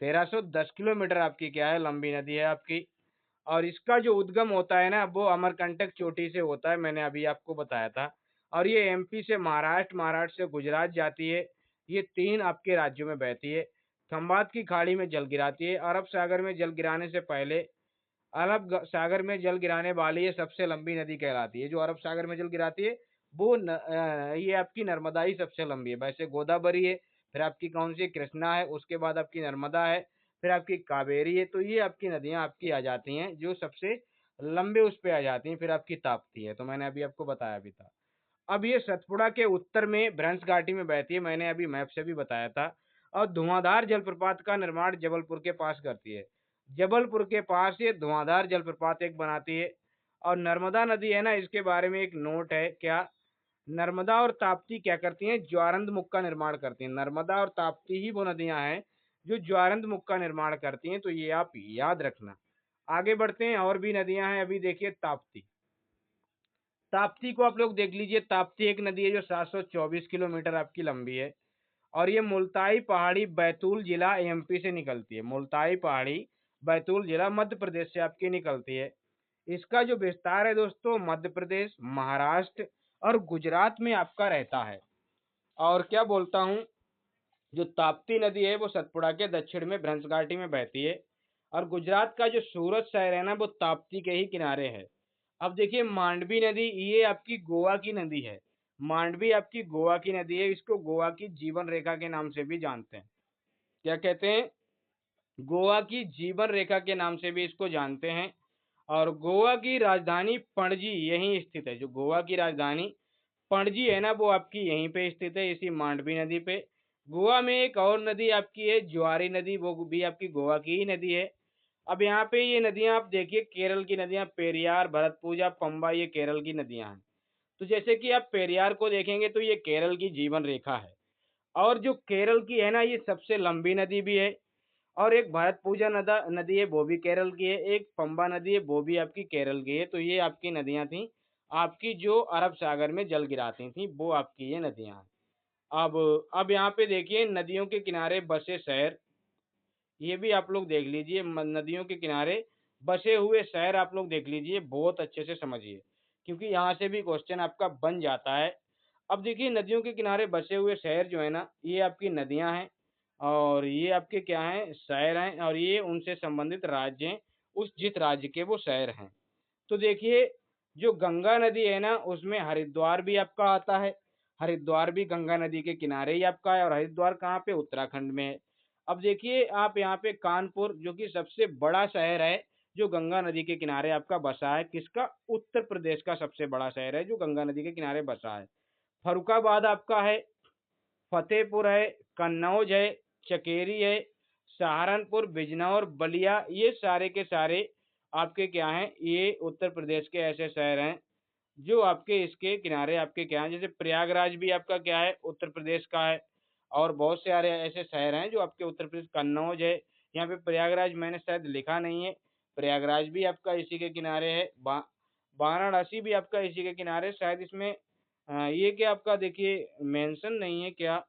1310 किलोमीटर आपकी क्या है, लंबी नदी है आपकी। और इसका जो उद्गम होता है ना, वो अमरकंटक चोटी से होता है, मैंने अभी आपको बताया था। और ये एमपी से महाराष्ट्र, महाराष्ट्र से गुजरात जाती है। ये तीन आपके राज्यों में बहती है। खंबात की खाड़ी में जल गिराती है। अरब सागर में जल गिराने से पहले, सागर में जल गिराने वाली ये सबसे लंबी नदी कहलाती है। जो अरब सागर में जल गिराती है, वो ये आपकी नर्मदा ही सबसे लंबी है। वैसे गोदावरी है, फिर आपकी कौन सी, कृष्णा है, उसके बाद आपकी नर्मदा है, फिर आपकी कावेरी है। तो ये आपकी नदियां आपकी आ जाती हैं जो सबसे लंबे उस पे आ जाती हैं। फिर आपकी ताप्ती है, तो मैंने अभी आपको बताया भी था। अब ये सतपुड़ा के उत्तर में भ्रंश घाटी में बहती है, मैंने अभी मैप से भी बताया था। और धुआंधार जलप्रपात का निर्माण जबलपुर के पास करती है। जबलपुर के पास ये धुआंधार जलप्रपात एक बनाती है। और नर्मदा नदी है ना, इसके बारे में एक नोट है क्या, नर्मदा और ताप्ती क्या करती हैं, ज्वारंद मुख का निर्माण करती हैं। नर्मदा और ताप्ती ही वो नदियां हैं जो ज्वारंद मुख का निर्माण करती हैं, तो ये आप याद रखना। आगे बढ़ते हैं, और भी नदियां हैं। अभी देखिए ताप्ती, ताप्ती को आप लोग देख लीजिए। ताप्ती एक नदी है जो 724 किलोमीटर आपकी लंबी है। और ये मुल्ताई पहाड़ी, बैतूल जिला एमपी से निकलती है। मुल्ताई पहाड़ी, बैतूल जिला मध्य प्रदेश से आपकी निकलती है। इसका जो विस्तार है दोस्तों, मध्य प्रदेश, महाराष्ट्र और गुजरात में आपका रहता है। और क्या बोलता हूँ, जो ताप्ती नदी है वो सतपुड़ा के दक्षिण में भ्रंश घाटी में बहती है। और गुजरात का जो सूरत शहर है ना, वो ताप्ती के ही किनारे है। अब देखिए मांडवी नदी, ये आपकी गोवा की नदी है। मांडवी आपकी गोवा की नदी है। इसको गोवा की जीवन रेखा के नाम से भी जानते हैं। क्या कहते हैं? गोवा की जीवन रेखा के नाम से भी इसको जानते हैं। और गोवा की राजधानी पणजी यहीं स्थित है। जो गोवा की राजधानी पणजी है ना, वो आपकी यहीं पे स्थित है, इसी मांडवी नदी पे। गोवा में एक और नदी आपकी है ज्वारी नदी, वो भी आपकी गोवा की ही नदी है। अब यहाँ पे ये नदियां आप देखिए, केरल की नदियां, पेरियार, भरतपुजा, पंबा, ये केरल की नदियां हैं। तो जैसे कि आप पेरियार को देखेंगे तो ये केरल की जीवन रेखा है। और जो केरल की है ना, ये सबसे लंबी नदी भी है। और एक भरतपुजा नदी है, वो भी केरल की है। एक पंबा नदी है, वो भी आपकी केरल की है। तो ये आपकी नदियां थी, आपकी जो अरब सागर में जल गिराती थी, वो आपकी ये नदियां हैं। अब यहाँ पे देखिए नदियों के किनारे बसे शहर, ये भी आप लोग देख लीजिए। नदियों के किनारे बसे हुए शहर आप लोग देख लीजिए, बहुत अच्छे से समझिए, क्योंकि यहाँ से भी क्वेश्चन आपका बन जाता है। अब देखिए नदियों के किनारे बसे हुए शहर जो है ना, ये आपकी नदियां हैं। और ये आपके क्या हैं, शहर हैं और ये उनसे संबंधित राज्य हैं, उस जिस राज्य के वो शहर हैं। तो देखिए, जो गंगा नदी है ना, उसमें हरिद्वार भी आपका आता है। हरिद्वार भी गंगा नदी के किनारे ही आपका है और हरिद्वार कहाँ पे? उत्तराखंड में है। अब देखिए आप यहाँ पे कानपुर जो कि सबसे बड़ा शहर है, जो गंगा नदी के किनारे आपका बसा है। किसका? उत्तर प्रदेश का सबसे बड़ा शहर है जो गंगा नदी के किनारे बसा है। फर्रुखाबाद आपका है, फतेहपुर है, कन्नौज है, चकेरी है, सहारनपुर, बिजनौर, बलिया, ये सारे के सारे आपके क्या हैं? ये उत्तर प्रदेश के ऐसे शहर हैं जो आपके इसके किनारे आपके क्या हैं? जैसे प्रयागराज भी आपका क्या है? उत्तर प्रदेश का है। और बहुत सारे ऐसे शहर हैं जो आपके उत्तर प्रदेश, कन्नौज है। यहाँ पे प्रयागराज मैंने शायद लिखा नहीं है। प्रयागराज भी आपका इसी के किनारे है। वाराणसी भी आपका इसी के किनारे, शायद इसमें ये क्या आपका देखिए मेंशन नहीं है क्या?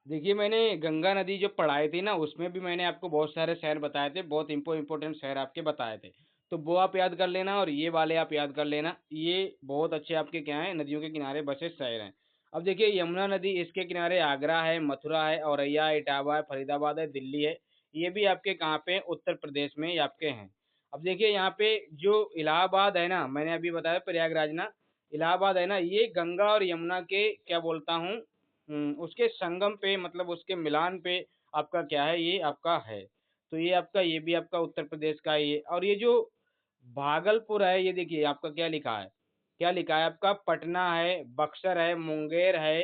देखिए, मैंने गंगा नदी जो पढ़ाई थी ना, उसमें भी मैंने आपको बहुत सारे शहर बताए थे, बहुत इम्पोर्टेंट शहर आपके बताए थे। तो वो आप याद कर लेना और ये वाले आप याद कर लेना। ये बहुत अच्छे आपके क्या हैं? नदियों के किनारे बसे शहर हैं। अब देखिए यमुना नदी, इसके किनारे आगरा है, मथुरा है, औरैया है, इटावा है, फरीदाबाद है, दिल्ली है। ये भी आपके कहाँ पे हैं? उत्तर प्रदेश में ये आपके हैं। अब देखिए यहाँ पे जो इलाहाबाद है ना, मैंने अभी बताया प्रयागराज ना, इलाहाबाद है ना, ये गंगा और यमुना के क्या बोलता हूँ, उसके संगम पे, मतलब उसके मिलान पे आपका क्या है? ये आपका है। तो ये आपका, ये भी आपका उत्तर प्रदेश का ही है। और ये जो भागलपुर है, ये देखिए आपका क्या लिखा है? क्या लिखा है आपका? पटना है, बक्सर है, मुंगेर है,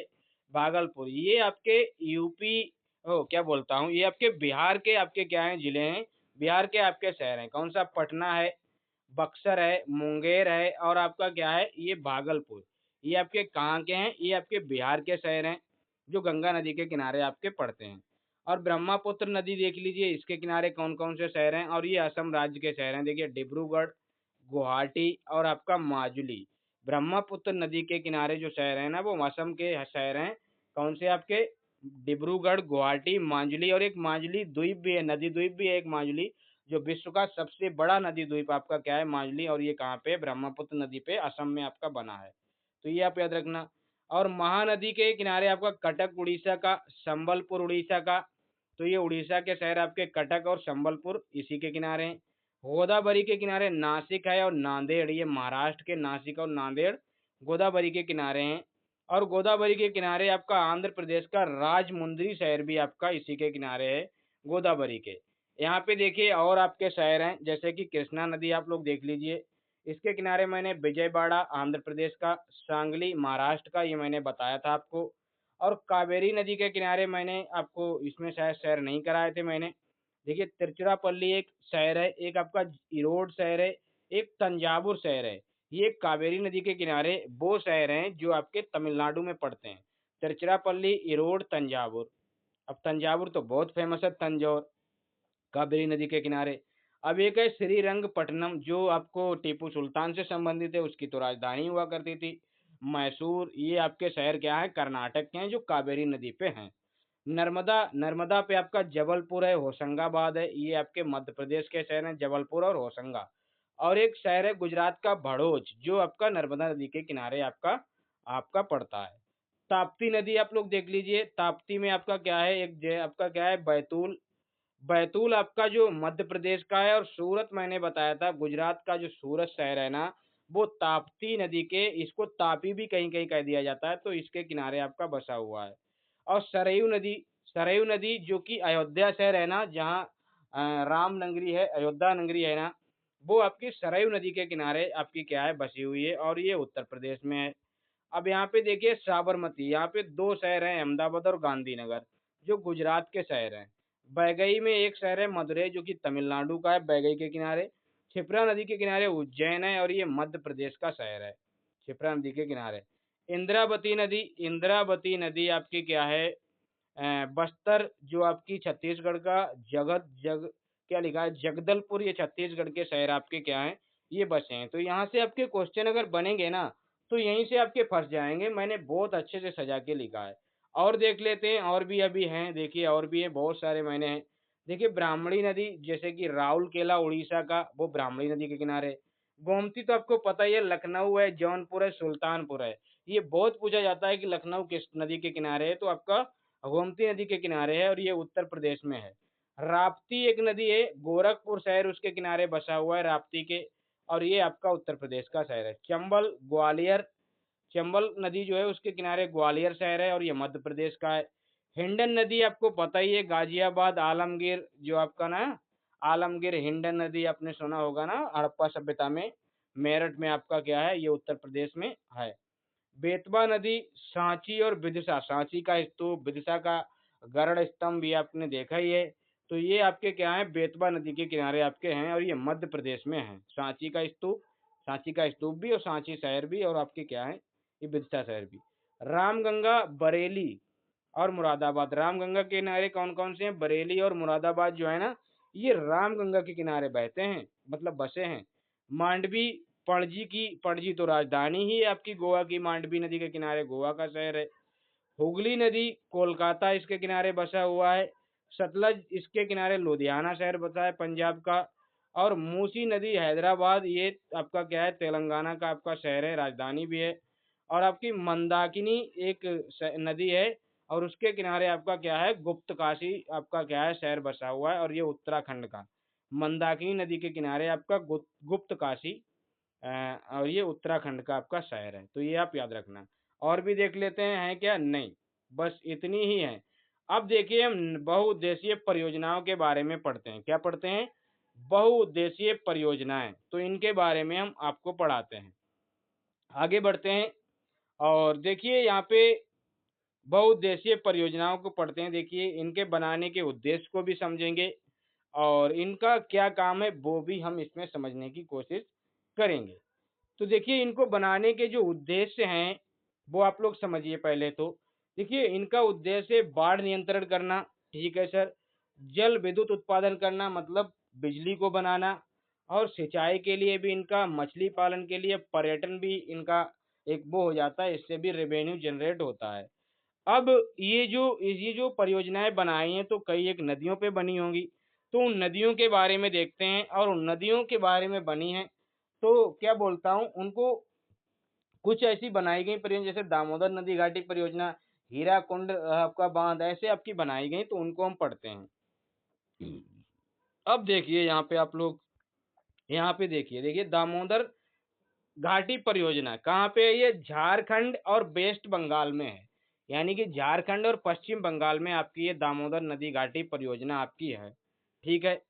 भागलपुर। ये आपके यूपी, ओ क्या बोलता हूँ, ये आपके बिहार के आपके क्या हैं? जिले हैं। बिहार के आपके शहर हैं। कौन सा? पटना है, बक्सर है, मुंगेर है और आपका क्या है? ये भागलपुर। ये आपके कहाँ के हैं? ये आपके बिहार के शहर हैं, जो गंगा नदी के किनारे आपके पड़ते हैं। और ब्रह्मपुत्र नदी देख लीजिए, इसके किनारे कौन-कौन से शहर हैं, और ये असम राज्य के शहर हैं। देखिए डिब्रूगढ़, गुवाहाटी और आपका माजुली। ब्रह्मपुत्र नदी के किनारे जो शहर हैं ना, वो असम के शहर हैं। कौन से आपके? डिब्रूगढ़, गुवाहाटी, माजुली, और एक माजुली द्वीप भी है, नदी द्वीप भी है एक माजुली, जो विश्व का सबसे बड़ा नदी द्वीप आपका क्या है? माजुली। और ये कहाँ पे है? ब्रह्मपुत्र नदी पे, असम में आपका बना है। तो ये आप याद रखना। और महानदी के किनारे आपका कटक उड़ीसा का, संबलपुर उड़ीसा का। तो ये उड़ीसा के शहर आपके कटक और संबलपुर इसी के किनारे हैं। गोदावरी के किनारे नासिक है और नांदेड़, ये महाराष्ट्र के नासिक और नांदेड़ गोदावरी के किनारे हैं। और गोदावरी के किनारे आपका आंध्र प्रदेश का राजमुंद्री शहर भी आपका इसी के किनारे है, गोदावरी के। यहाँ पे देखिए और आपके शहर हैं, जैसे कि कृष्णा नदी आप लोग देख लीजिए। इसके किनारे मैंने विजयवाड़ा आंध्र प्रदेश का, सांगली महाराष्ट्र का, ये मैंने बताया था आपको। और कावेरी नदी के किनारे मैंने आपको इसमें शायद शहर नहीं कराए थे मैंने। देखिए तिरुचिरापल्ली एक शहर है, एक आपका इरोड शहर है, एक तंजावुर शहर है। ये कावेरी नदी के किनारे वो शहर हैं जो आपके तमिलनाडु में पड़ते हैं। तिरुचिरापल्ली, इरोड, तंजावुर। अब तंजावुर तो बहुत फेमस है, तंजौर, कावेरी नदी के किनारे। अब एक है श्रीरंगपट्टनम, जो आपको टीपू सुल्तान से संबंधित है, उसकी तो राजधानी हुआ करती थी मैसूर। ये आपके शहर क्या है? कर्नाटक के हैं, जो कावेरी नदी पे हैं। नर्मदा, नर्मदा पे आपका जबलपुर है, होशंगाबाद है, ये आपके मध्य प्रदेश के शहर हैं, जबलपुर और होशंगा। और एक शहर है गुजरात का, भड़ोच, जो आपका नर्मदा नदी के किनारे आपका आपका पड़ता है। ताप्ती नदी आप लोग देख लीजिए, ताप्ती में आपका क्या है? आपका क्या है? बैतूल। बैतूल आपका जो मध्य प्रदेश का है। और सूरत मैंने बताया था, गुजरात का जो सूरत शहर है ना, वो ताप्ती नदी के, इसको तापी भी कहीं कहीं कह दिया जाता है, तो इसके किनारे आपका बसा हुआ है। और सरयू नदी, सरयू नदी जो कि अयोध्या शहर है ना, जहाँ राम नगरी है, अयोध्या नगरी है ना, वो आपकी सरयू नदी के किनारे आपकी क्या है? बसी हुई है और ये उत्तर प्रदेश में है। अब यहाँ पे देखिए साबरमती, यहाँ पे दो शहर हैं, अहमदाबाद और गांधीनगर, जो गुजरात के शहर हैं। वैगई में एक शहर है, मदुरै, जो कि तमिलनाडु का है, वैगई के किनारे। क्षिप्रा नदी के किनारे उज्जैन है और ये मध्य प्रदेश का शहर है, क्षिप्रा नदी के किनारे। इंद्रावती नदी, इंद्रावती नदी आपकी क्या है? बस्तर, जो आपकी छत्तीसगढ़ का, क्या लिखा है? जगदलपुर, ये छत्तीसगढ़ के शहर आपके क्या हैं? ये बसे हैं। तो यहाँ से आपके क्वेश्चन अगर बनेंगे ना, तो यहीं से आपके फंस जाएंगे। मैंने बहुत अच्छे से सजा के लिखा है। और देख लेते हैं, और भी अभी हैं, देखिए और भी है, बहुत सारे मैंने हैं। देखिए ब्राह्मणी नदी, जैसे कि राउरकेला उड़ीसा का, वो ब्राह्मणी नदी के किनारे। गोमती तो आपको पता ही है, लखनऊ है, जौनपुर है, सुल्तानपुर है। ये बहुत पूछा जाता है कि लखनऊ किस नदी के किनारे है, तो आपका गोमती नदी के किनारे है और ये उत्तर प्रदेश में है। राप्ती एक नदी है, गोरखपुर शहर उसके किनारे बसा हुआ है राप्ती के, और ये आपका उत्तर प्रदेश का शहर है। चंबल ग्वालियर, चंबल नदी जो है उसके किनारे ग्वालियर शहर है और ये मध्य प्रदेश का है। हिंडन नदी आपको पता ही है, गाजियाबाद आलमगीर जो आपका ना, आलमगीर हिंडन नदी आपने सुना होगा ना, हड़प्पा सभ्यता में, मेरठ में आपका क्या है, ये उत्तर प्रदेश में है। बेतवा नदी सांची और विदिशा, सांची का स्तूप, विदिशा का गरुड़ स्तंभ ये आपने देखा ही है। तो ये आपके क्या है, बेतवा नदी के किनारे आपके हैं और ये मध्य प्रदेश में है। सांची का स्तूप, सांची का स्तूप भी और सांची शहर भी, और आपके क्या है, ये विदिशा शहर भी। रामगंगा बरेली और मुरादाबाद, रामगंगा के किनारे कौन कौन से हैं, बरेली और मुरादाबाद जो है ना, ये रामगंगा के किनारे बहते हैं, मतलब बसे हैं। मांडवी, पणजी की, पणजी तो राजधानी ही है आपकी गोवा की, मांडवी नदी के किनारे गोवा का शहर है। हुगली नदी कोलकाता इसके किनारे बसा हुआ है। सतलज इसके किनारे लुधियाना शहर बसा है पंजाब का। और मूसी नदी हैदराबाद, ये आपका क्या है, तेलंगाना का आपका शहर है, राजधानी भी है। और आपकी मंदाकिनी एक नदी है और उसके किनारे आपका क्या है, गुप्त काशी आपका क्या है, शहर बसा हुआ है और ये उत्तराखंड का। मंदाकिनी नदी के किनारे आपका गुप्त काशी, और ये उत्तराखंड का आपका शहर है। तो ये आप याद रखना। और भी देख लेते हैं क्या, नहीं, बस इतनी ही है। अब देखिए हम बहुउद्देशीय परियोजनाओं के बारे में पढ़ते हैं। क्या पढ़ते हैं, बहुउद्देशीय परियोजनाएं, तो इनके बारे में हम आपको पढ़ाते हैं। आगे बढ़ते हैं और देखिए यहाँ पे बहुउद्देशीय परियोजनाओं को पढ़ते हैं। देखिए इनके बनाने के उद्देश्य को भी समझेंगे और इनका क्या काम है वो भी हम इसमें समझने की कोशिश करेंगे। तो देखिए इनको बनाने के जो उद्देश्य हैं वो आप लोग समझिए पहले तो। देखिए इनका उद्देश्य बाढ़ नियंत्रण करना, ठीक है सर। जल विद्युत उत्पादन करना, मतलब बिजली को बनाना। और सिंचाई के लिए भी इनका, मछली पालन के लिए, पर्यटन भी इनका एक वो हो जाता है, इससे भी रेवेन्यू जनरेट होता है। अब ये जो परियोजनाएं बनाई हैं तो कई एक नदियों पे बनी होंगी, तो उन नदियों के बारे में देखते हैं। और उन नदियों के बारे में बनी हैं तो क्या बोलता हूँ, उनको कुछ ऐसी बनाई गई परियोजना, जैसे दामोदर नदी घाटी परियोजना, हीराकुंड आपका बांध, ऐसे आपकी बनाई गई, तो उनको हम पढ़ते हैं। अब देखिए यहाँ पे आप लोग, यहाँ पे देखिए, देखिए दामोदर घाटी परियोजना कहाँ पे है, ये झारखंड और वेस्ट बंगाल में है। यानी कि झारखंड और पश्चिम बंगाल में आपकी ये दामोदर नदी घाटी परियोजना आपकी है, ठीक है।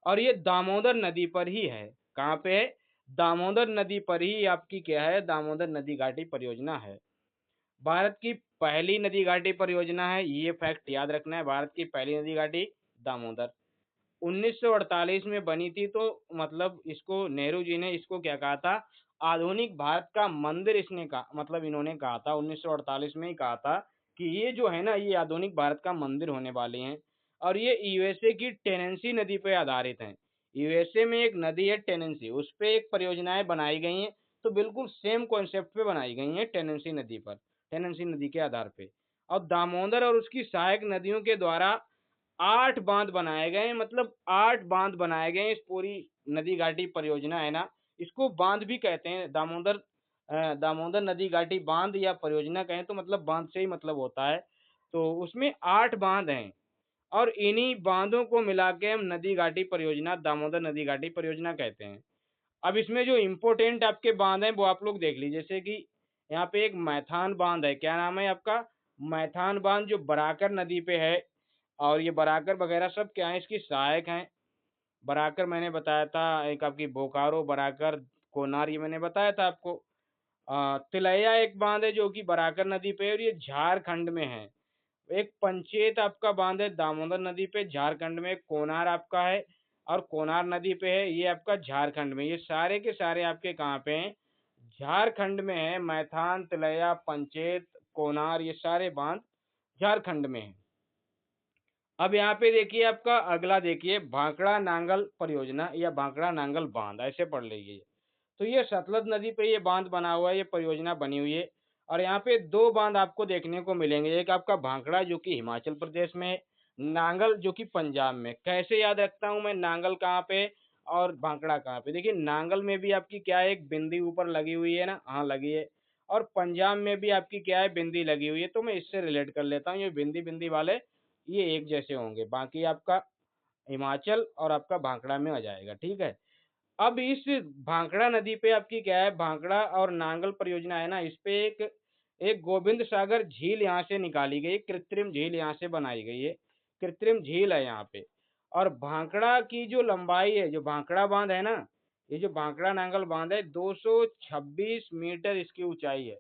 और ये दामोदर नदी पर ही है। कहाँ पे है, दामोदर नदी पर ही आपकी क्या है, दामोदर नदी घाटी परियोजना है। भारत की पहली नदी घाटी परियोजना है, ये फैक्ट याद रखना है, भारत की पहली नदी घाटी दामोदर 1948 में बनी थी। तो मतलब इसको नेहरू जी ने इसको क्या कहा था, आधुनिक भारत का मंदिर, इसने कहा, मतलब इन्होंने कहा था 1948 में ही कहा था कि ये जो है ना, ये आधुनिक भारत का मंदिर होने वाले हैं। और ये यूएसए की टेनेंसी नदी पे आधारित हैं। यूएसए में एक नदी है टेनेंसी, उस पे एक परियोजनाएं बनाई गई हैं। तो बिल्कुल सेम कॉन्सेप्ट पे बनाई गई हैं, टेनेंसी नदी पर, टेनेंसी नदी के आधार पे। और दामोदर और उसकी सहायक नदियों के द्वारा 8 बांध बनाए गए हैं, मतलब 8 बांध बनाए गए हैं। इस पूरी नदी घाटी परियोजना है ना, इसको बांध भी कहते हैं, दामोदर दामोदर नदी घाटी बांध या परियोजना कहें तो मतलब बांध से ही मतलब होता है। तो उसमें 8 बांध हैं और इन्हीं बांधों को मिला के हम नदी घाटी परियोजना, दामोदर नदी घाटी परियोजना कहते हैं। अब इसमें जो इम्पोर्टेंट आपके बांध हैं वो आप लोग देख लीजिए, जैसे कि यहाँ पे एक मैथान बांध है। क्या नाम है आपका, मैथान बांध, जो बराकर नदी पे है। और ये बराकर वगैरह सब क्या है, इसकी सहायक हैं। बराकर मैंने बताया था, एक आपकी बोकारो, बराकर, कोनार, ये मैंने बताया था आपको। तिलैया एक बांध है जो कि बराकर नदी पे है और ये झारखंड में है। एक पंचेत आपका बांध है दामोदर नदी पे, झारखंड में। कोनार आपका है और कोनार नदी पे है, ये आपका झारखंड में। ये सारे के सारे आपके कहाँ पे हैं, झारखंड में है। मैथान, तिलैया, पंचेत, कोनार, ये सारे बांध झारखंड में है। अब यहाँ पे देखिए आपका अगला, देखिए भाखड़ा नांगल परियोजना या भाखड़ा नांगल बांध, ऐसे पढ़ लीजिए। तो ये सतलज नदी पे ये बांध बना हुआ है, ये परियोजना बनी हुई है। और यहाँ पे 2 बांध आपको देखने को मिलेंगे, एक आपका भाखड़ा जो कि हिमाचल प्रदेश में है, नांगल जो कि पंजाब में। कैसे याद रखता हूँ मैं, नांगल कहाँ पे और भाखड़ा कहाँ पे। देखिए नांगल में भी आपकी क्या है, एक बिंदी ऊपर लगी हुई है ना, हाँ लगी है। और पंजाब में भी आपकी क्या है, बिंदी लगी हुई है। तो मैं इससे रिलेट कर लेता हूँ, ये बिंदी बिंदी वाले ये एक जैसे होंगे, बाकी आपका हिमाचल और आपका भांखड़ा में आ जाएगा, ठीक है। अब इस भांखड़ा नदी पे आपकी क्या है, भांखड़ा और नांगल परियोजना है ना, इस पे एक एक गोविंद सागर झील यहाँ से निकाली गई, कृत्रिम झील यहाँ से बनाई गई है, कृत्रिम झील है यहाँ पे। और भांखड़ा की जो लंबाई है, जो भांखड़ा बांध है ना, ये जो भांखड़ा नांगल बांध है, 226 मीटर इसकी ऊंचाई है।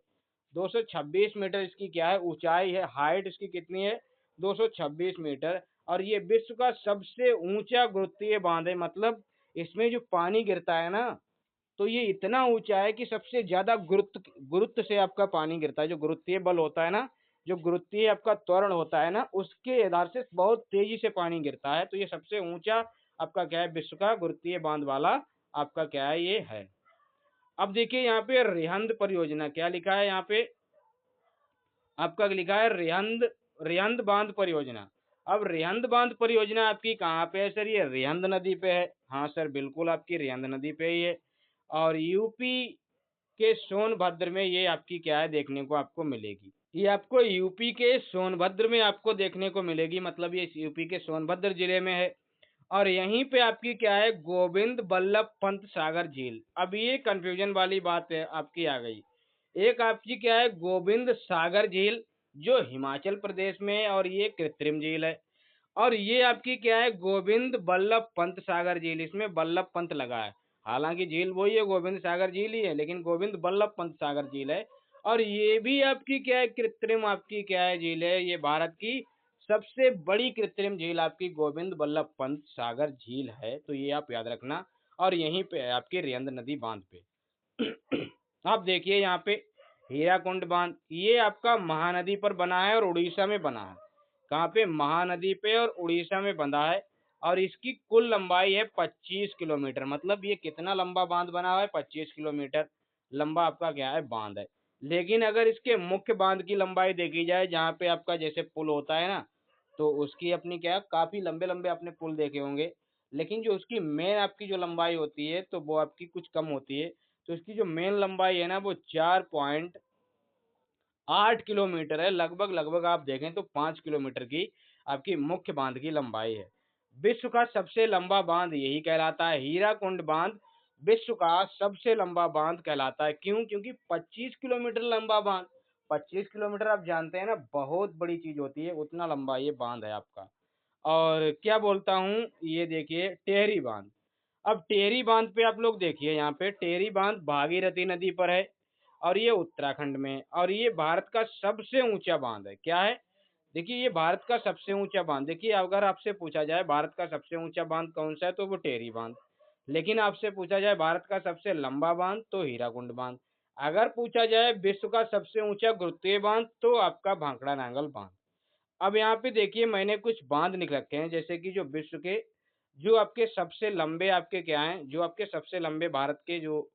226 मीटर इसकी क्या है, ऊंचाई है, हाइट इसकी कितनी है, 226 मीटर। और ये विश्व का सबसे ऊंचा गुरुत्वीय बांध है, मतलब इसमें जो पानी गिरता है ना, तो ये इतना ऊंचा है कि सबसे ज्यादा गुरुत्व से आपका पानी गिरता है। जो गुरुत्वीय बल होता है ना, जो गुरुत्वीय आपका त्वरण होता है ना, उसके आधार से बहुत तेजी से पानी गिरता है। तो ये सबसे ऊंचा आपका क्या है, विश्व का गुरुत्वीय बांध वाला आपका क्या है, ये है। अब देखिए यहाँ पे रिहंद परियोजना क्या लिखा है, यहाँ पे आपका लिखा है रिहंद, रिहंद बांध परियोजना। अब रिहंद बांध परियोजना आपकी कहाँ पे है सर, ये रिहंद नदी पे है। हाँ सर, बिल्कुल आपकी रिहंद नदी पे ही है। और यूपी के सोनभद्र में ये आपकी क्या है, देखने को आपको मिलेगी। ये आपको यूपी के सोनभद्र में आपको देखने को मिलेगी, मतलब ये यूपी के सोनभद्र जिले में है। और यहीं पे आपकी क्या है, गोविंद बल्लभ पंत सागर झील। अब ये कंफ्यूजन वाली बात है आपकी आ गई। एक आपकी क्या है, गोविंद सागर झील जो हिमाचल प्रदेश में है, और ये कृत्रिम झील है। और ये आपकी क्या है, गोविंद बल्लभ पंत सागर झील, इसमें बल्लभ पंत लगा है। हालांकि झील वही है, गोविंद सागर झील ही है, लेकिन गोविंद बल्लभ पंत सागर झील है। और ये भी आपकी क्या है, कृत्रिम आपकी क्या है, झील है। ये भारत की सबसे बड़ी कृत्रिम झील आपकी गोविंद बल्लभ पंत सागर झील है, तो ये आप याद रखना। और यहीं पे है आपकी रिहंद नदी बांध पे। आप देखिए यहाँ पे हीराकुंड बांध, ये आपका महानदी पर बना है और उड़ीसा में बना है। कहाँ पे, महानदी पे और उड़ीसा में बंधा है। और इसकी कुल लंबाई है 25 किलोमीटर, मतलब ये कितना लंबा बांध बना हुआ है, 25 किलोमीटर लंबा आपका क्या है, बांध है। लेकिन अगर इसके मुख्य बांध की लंबाई देखी जाए, जहाँ पे आपका जैसे पुल होता है ना, तो उसकी अपनी क्या है, काफी लंबे लंबे आपने पुल देखे होंगे। लेकिन जो उसकी मेन आपकी जो लंबाई होती है, तो वो आपकी कुछ कम होती है। तो इसकी जो मेन लंबाई है ना, वो 4.8 किलोमीटर है, लगभग लगभग आप देखें तो 5 किलोमीटर की आपकी मुख्य बांध की लंबाई है। विश्व का सबसे लंबा बांध यही कहलाता है, हीराकुंड बांध विश्व का सबसे लंबा बांध कहलाता है। क्यों, क्योंकि 25 किलोमीटर लंबा बांध, 25 किलोमीटर आप जानते हैं ना, बहुत बड़ी चीज होती है, उतना लंबा ये बांध है आपका। और क्या बोलता हूँ, ये देखिए टेहरी बांध। अब टेहरी बांध पे आप लोग देखिए, यहाँ पे टेहरी बांध भागीरथी नदी पर है, और ये उत्तराखंड में है। और ये भारत का सबसे ऊंचा बांध है। क्या है, देखिए ये भारत का सबसे ऊंचा बांध। देखिए अगर आपसे पूछा जाए भारत का सबसे ऊंचा बांध कौन सा है, तो वो टेहरी बांध। लेकिन आपसे पूछा जाए भारत का सबसे लंबा बांध, तो हीराकुंड बांध। अगर पूछा जाए विश्व का सबसे ऊंचा गुरुत्वीय बांध, तो आपका भांखड़ा नांगल बांध। अब यहाँ पे देखिए मैंने कुछ बांध लिख रखे हैं, जैसे कि जो विश्व के जो आपके सबसे लंबे आपके क्या हैं, जो आपके सबसे लंबे भारत के जो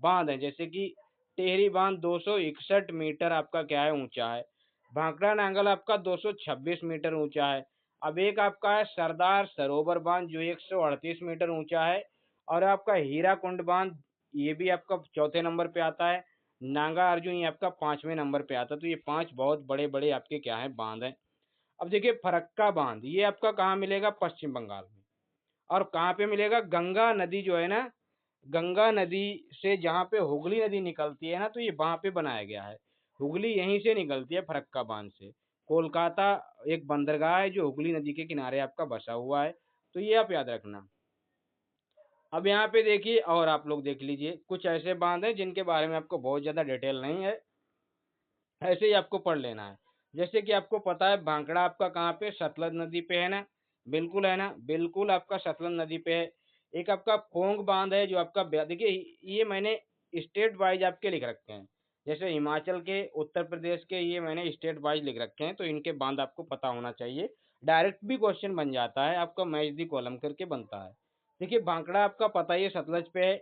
बांध हैं, जैसे कि टेहरी बांध 261 मीटर आपका क्या है, ऊंचा है। भांखड़ा नांगल आपका 226 मीटर ऊंचा है। अब एक आपका है सरदार सरोवर बांध जो 138 मीटर ऊंचा है। और आपका हीराकुंड बांध, ये भी आपका चौथे नंबर पे आता है। नागा अर्जुन ये आपका 5वें नंबर पे आता है। तो ये 5 बहुत बड़े बड़े आपके क्या है, बांध हैं। अब देखिए फरक्का बांध, ये आपका कहाँ मिलेगा, पश्चिम बंगाल में। और कहाँ पे मिलेगा, गंगा नदी जो है ना, गंगा नदी से जहाँ पे हुगली नदी निकलती है ना, तो ये वहां पे बनाया गया है। हुगली यहीं से निकलती है, फरक्का बांध से। कोलकाता एक बंदरगाह है जो हुगली नदी के किनारे आपका बसा हुआ है। तो ये आप याद रखना। अब यहाँ पे देखिए, और आप लोग देख लीजिए कुछ ऐसे बांध हैं जिनके बारे में आपको बहुत ज्यादा डिटेल नहीं है, ऐसे ही आपको पढ़ लेना है। जैसे कि आपको पता है भांखड़ा आपका कहाँ पे, सतलज नदी पे है ना, बिल्कुल है ना, बिल्कुल आपका सतलज नदी पे है। एक आपका पोंग बांध है जो आपका देखिए ये मैंने स्टेट वाइज आपके लिख रखे हैं। जैसे हिमाचल के, उत्तर प्रदेश के, ये मैंने स्टेट वाइज लिख रखे हैं, तो इनके बांध आपको पता होना चाहिए। डायरेक्ट भी क्वेश्चन बन जाता है आपका, मैच दी कॉलम करके बनता है। देखिए भांखड़ा आपका पता ही है सतलज पे है,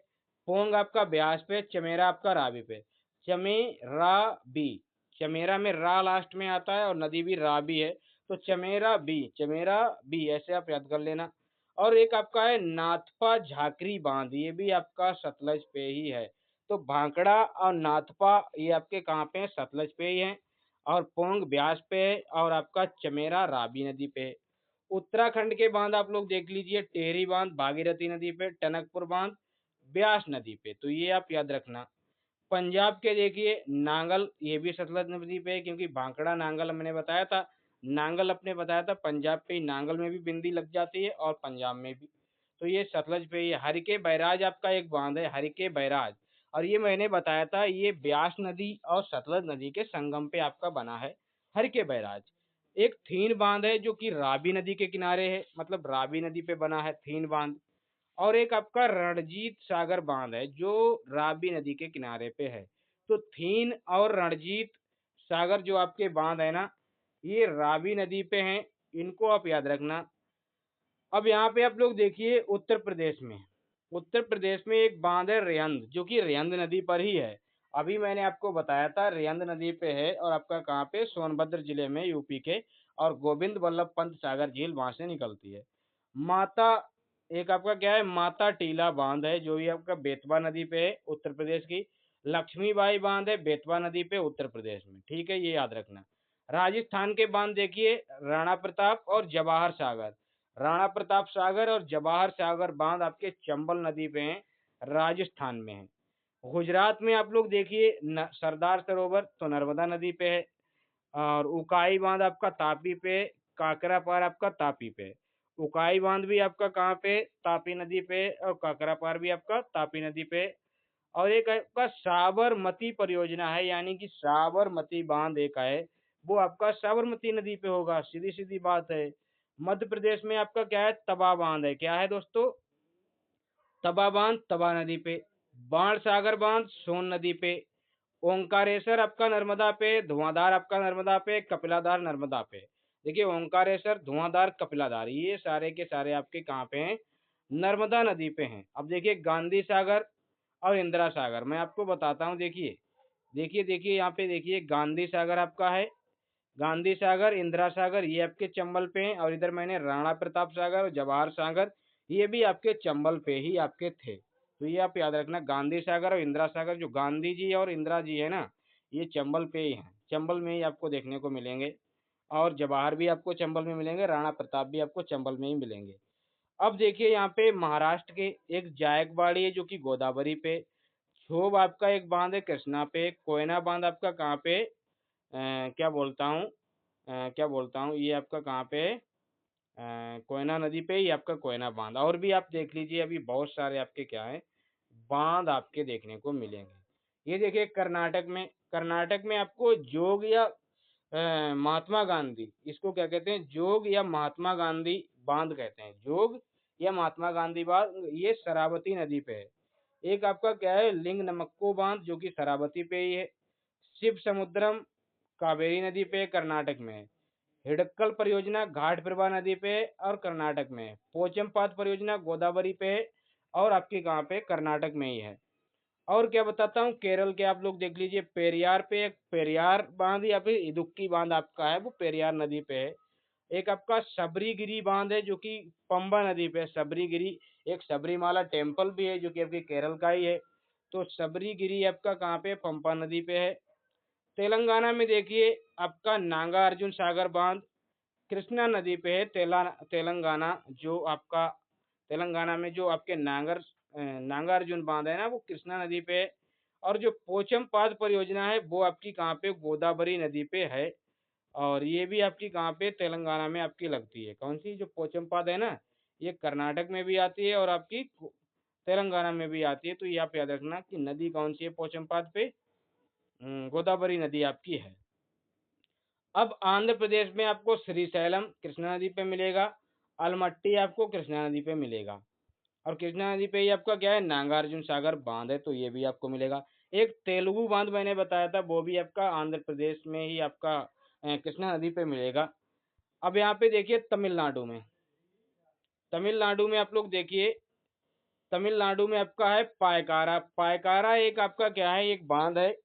पोंग आपका ब्यास पे, चमेरा आपका रावी पे। चमेरा बी, चमेरा में रा लास्ट में आता है और नदी भी रावी है। तो चमेरा बी, चमेरा बी ऐसे आप याद कर लेना। और एक आपका है नाथपा झाकरी बांध, ये भी आपका सतलज पे ही है। तो भांकड़ा और नाथपा ये आपके कहाँ पे हैं? सतलज पे ही हैं। और पोंग ब्यास पे है और आपका चमेरा रावी नदी पे है। उत्तराखंड के बांध आप लोग देख लीजिए, टेहरी बांध भागीरथी नदी पे, टनकपुर बांध ब्यास नदी पे, तो ये आप याद रखना। पंजाब के देखिए नांगल, ये भी सतलज नदी पे है, क्योंकि भांकड़ा नांगल मैंने बताया था, नांगल अपने बताया था पंजाब पे ही, नांगल में भी बिंदी लग जाती है और पंजाब में भी, तो ये सतलज पे ही है। हरिके बैराज आपका एक बांध है, हरिके बैराज, और ये मैंने बताया था ये ब्यास नदी और सतलज नदी के संगम पे आपका बना है हरिके बैराज। एक थीन बांध है जो कि रावी नदी के किनारे है, मतलब रावी नदी पे बना है थीन बांध। और एक आपका रणजीत सागर बांध है जो रावी नदी के किनारे पे है। तो थीन और रणजीत सागर जो आपके बांध है ना, ये रावी नदी पे हैं, इनको आप याद रखना। अब यहाँ पे आप लोग देखिए उत्तर प्रदेश में, उत्तर प्रदेश में एक बांध है रेयंद, जो कि रेयंद नदी पर ही है। अभी मैंने आपको बताया था रेयंद नदी पे है, और आपका कहाँ पे? सोनभद्र जिले में, यूपी के। और गोविंद वल्लभ पंत सागर झील वहां से निकलती है। माता, एक आपका क्या है? माता टीला बांध है जो ये आपका बेतवा नदी पे है, उत्तर प्रदेश की। लक्ष्मीबाई बांध है बेतवा नदी पे, उत्तर प्रदेश में, ठीक है, ये याद रखना। राजस्थान के बांध देखिए, राणा प्रताप और जवाहर सागर। राणा प्रताप सागर और जवाहर सागर बांध आपके चंबल नदी पे हैं, राजस्थान में है। गुजरात में आप लोग देखिए सरदार सरोवर तो नर्मदा नदी पे है। और उकाई बांध आपका तापी पे, काकरा पार आपका तापी पे। उकाई बांध भी आपका कहाँ पे? तापी नदी पे, और काकरा पार भी आपका तापी नदी पे। और एक आपका साबरमती परियोजना है, यानी कि साबरमती बांध एक है, वो आपका साबरमती नदी पे होगा, सीधी सीधी बात है। मध्य प्रदेश में आपका क्या है? तवा बांध है, क्या है दोस्तों? तवा बांध तवा नदी पे। बाण सागर बांध सोन नदी पे। ओंकारेश्वर आपका नर्मदा पे, धुआंधार आपका नर्मदा पे, कपिलाधार नर्मदा पे। देखिए ओंकारेश्वर, धुआंधार, कपिलाधार, ये सारे के सारे आपके कहाँ पे हैं? नर्मदा नदी पे हैं। अब देखिए गांधी सागर और इंदिरा सागर, मैं आपको बताता हूँ। देखिए देखिए देखिए यहाँ पे देखिए, गांधी सागर आपका है, गांधी सागर, इंदिरा सागर, ये आपके चंबल पे हैं। और इधर मैंने राणा प्रताप सागर और जवाहर सागर, ये भी आपके चंबल पे ही आपके थे। तो ये आप याद रखना, गांधी सागर और इंदिरा सागर, जो गांधी जी और इंदिरा जी है ना, ये चंबल पे ही हैं, चंबल में ही आपको देखने को मिलेंगे। और जवाहर भी आपको चंबल में मिलेंगे, राणा प्रताप भी आपको चंबल में ही मिलेंगे। अब देखिए यहाँ पे महाराष्ट्र के एक जायकवाड़ी है जो कि गोदावरी पे। क्षोभ आपका एक बांध है कृष्णा पे। कोयना बांध आपका कहाँ पे? क्या बोलता हूँ, क्या बोलता हूँ, ये आपका कहाँ पे है? कोयना नदी पे ही आपका कोयना बांध। और भी आप देख लीजिए, अभी बहुत सारे आपके क्या है? बांध आपके देखने को मिलेंगे। ये देखिए कर्नाटक में, कर्नाटक में आपको जोग या महात्मा गांधी, इसको क्या कहते हैं? जोग या महात्मा गांधी बांध कहते हैं, जोग या महात्मा गांधी बांध, ये शरावती नदी पे है। एक आपका क्या है? लिंग नमक्को बांध, जो कि शरावती पे ही है। शिव समुद्रम कावेरी नदी पे कर्नाटक में है। हिडक्कल परियोजना घाट प्रभा नदी पे और कर्नाटक में है। पोचमपाद परियोजना गोदावरी पे है, और आपके कहाँ पे? कर्नाटक में ही है। और क्या बताता हूँ, केरल के आप लोग देख लीजिए, पेरियार पे एक पेरियार बांध या फिर इदुक्की बांध आपका है, वो पेरियार नदी पे है। एक आपका सबरीगिरी बांध है जो कि पंबा नदी पे है, सबरीगिरी। एक सबरीमाला टेम्पल भी है जो कि आपके केरल का ही है। तो सबरीगिरी आपका कहाँ पे? पंपा नदी पे है। तेलंगाना में देखिए आपका नागा अर्जुन सागर बांध कृष्णा नदी पे है। तेलंगाना जो आपका, तेलंगाना में जो आपके नागार्जुन बांध है ना, वो कृष्णा नदी पे है। और जो पोचमपाद परियोजना है वो आपकी कहाँ पे? गोदावरी नदी पे है। और ये भी आपकी कहाँ पे? तेलंगाना में आपकी लगती है। कौन सी? जो पोचमपाद है ना, ये कर्नाटक में भी आती है और आपकी तेलंगाना में भी आती है। तो ये आप याद रखना कि नदी कौन सी है पोचमपाद पे? गोदावरी नदी आपकी है। अब आंध्र प्रदेश में आपको श्रीशैलम कृष्णा नदी पे मिलेगा। अलमट्टी आपको कृष्णा नदी पे मिलेगा। और कृष्णा नदी पे ही आपका क्या है? नागार्जुन सागर बांध है, तो ये भी आपको मिलेगा। एक तेलुगु बांध मैंने बताया था, वो भी आपका आंध्र प्रदेश में ही आपका कृष्णा नदी पे मिलेगा। अब यहाँ पे देखिए तमिलनाडु में, तमिलनाडु में आप लोग देखिए, तमिलनाडु में आपका है पायकारा। पायकारा एक आपका क्या है? एक बांध है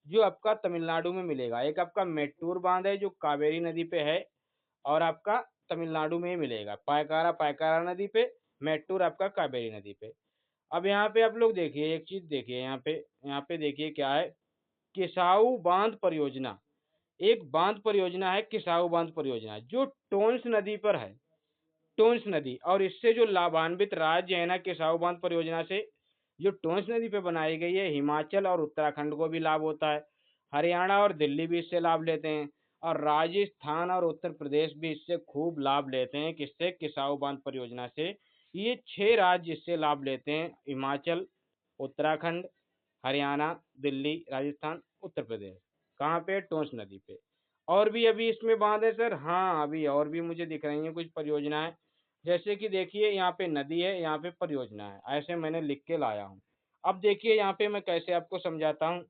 जो आपका तमिलनाडु में मिलेगा। एक आपका मेट्टूर बांध है जो कावेरी नदी पे है, और आपका तमिलनाडु में ही मिलेगा। पायकारा पायकारा नदी पे, मेट्टूर आपका कावेरी नदी पे। अब यहाँ पे आप लोग देखिए एक चीज़ देखिए यहाँ पे देखिए क्या है, किसाऊ बांध परियोजना। एक बांध परियोजना है किसाऊ बांध परियोजना जो टोंस नदी पर है। टोंस नदी और इससे जो लाभान्वित राज्य है ना किसाऊ बांध परियोजना से, जो टोंस नदी पे बनाई गई है, हिमाचल और उत्तराखंड को भी लाभ होता है। हरियाणा और दिल्ली भी इससे लाभ लेते हैं और राजस्थान और उत्तर प्रदेश भी इससे खूब लाभ लेते हैं। किससे? किसाऊ बांध परियोजना से। ये 6 राज्य इससे लाभ लेते हैं, हिमाचल, उत्तराखंड, हरियाणा, दिल्ली, राजस्थान, उत्तर प्रदेश। कहाँ पे? टोंस नदी पे। और भी अभी इसमें बांध है सर? हाँ, अभी और भी मुझे दिख रही हैं कुछ परियोजनाएं। जैसे कि देखिए यहाँ पे नदी है, यहाँ पे परियोजना है, ऐसे मैंने लिख के लाया हूँ। अब देखिए यहाँ पे मैं कैसे आपको समझाता हूँ।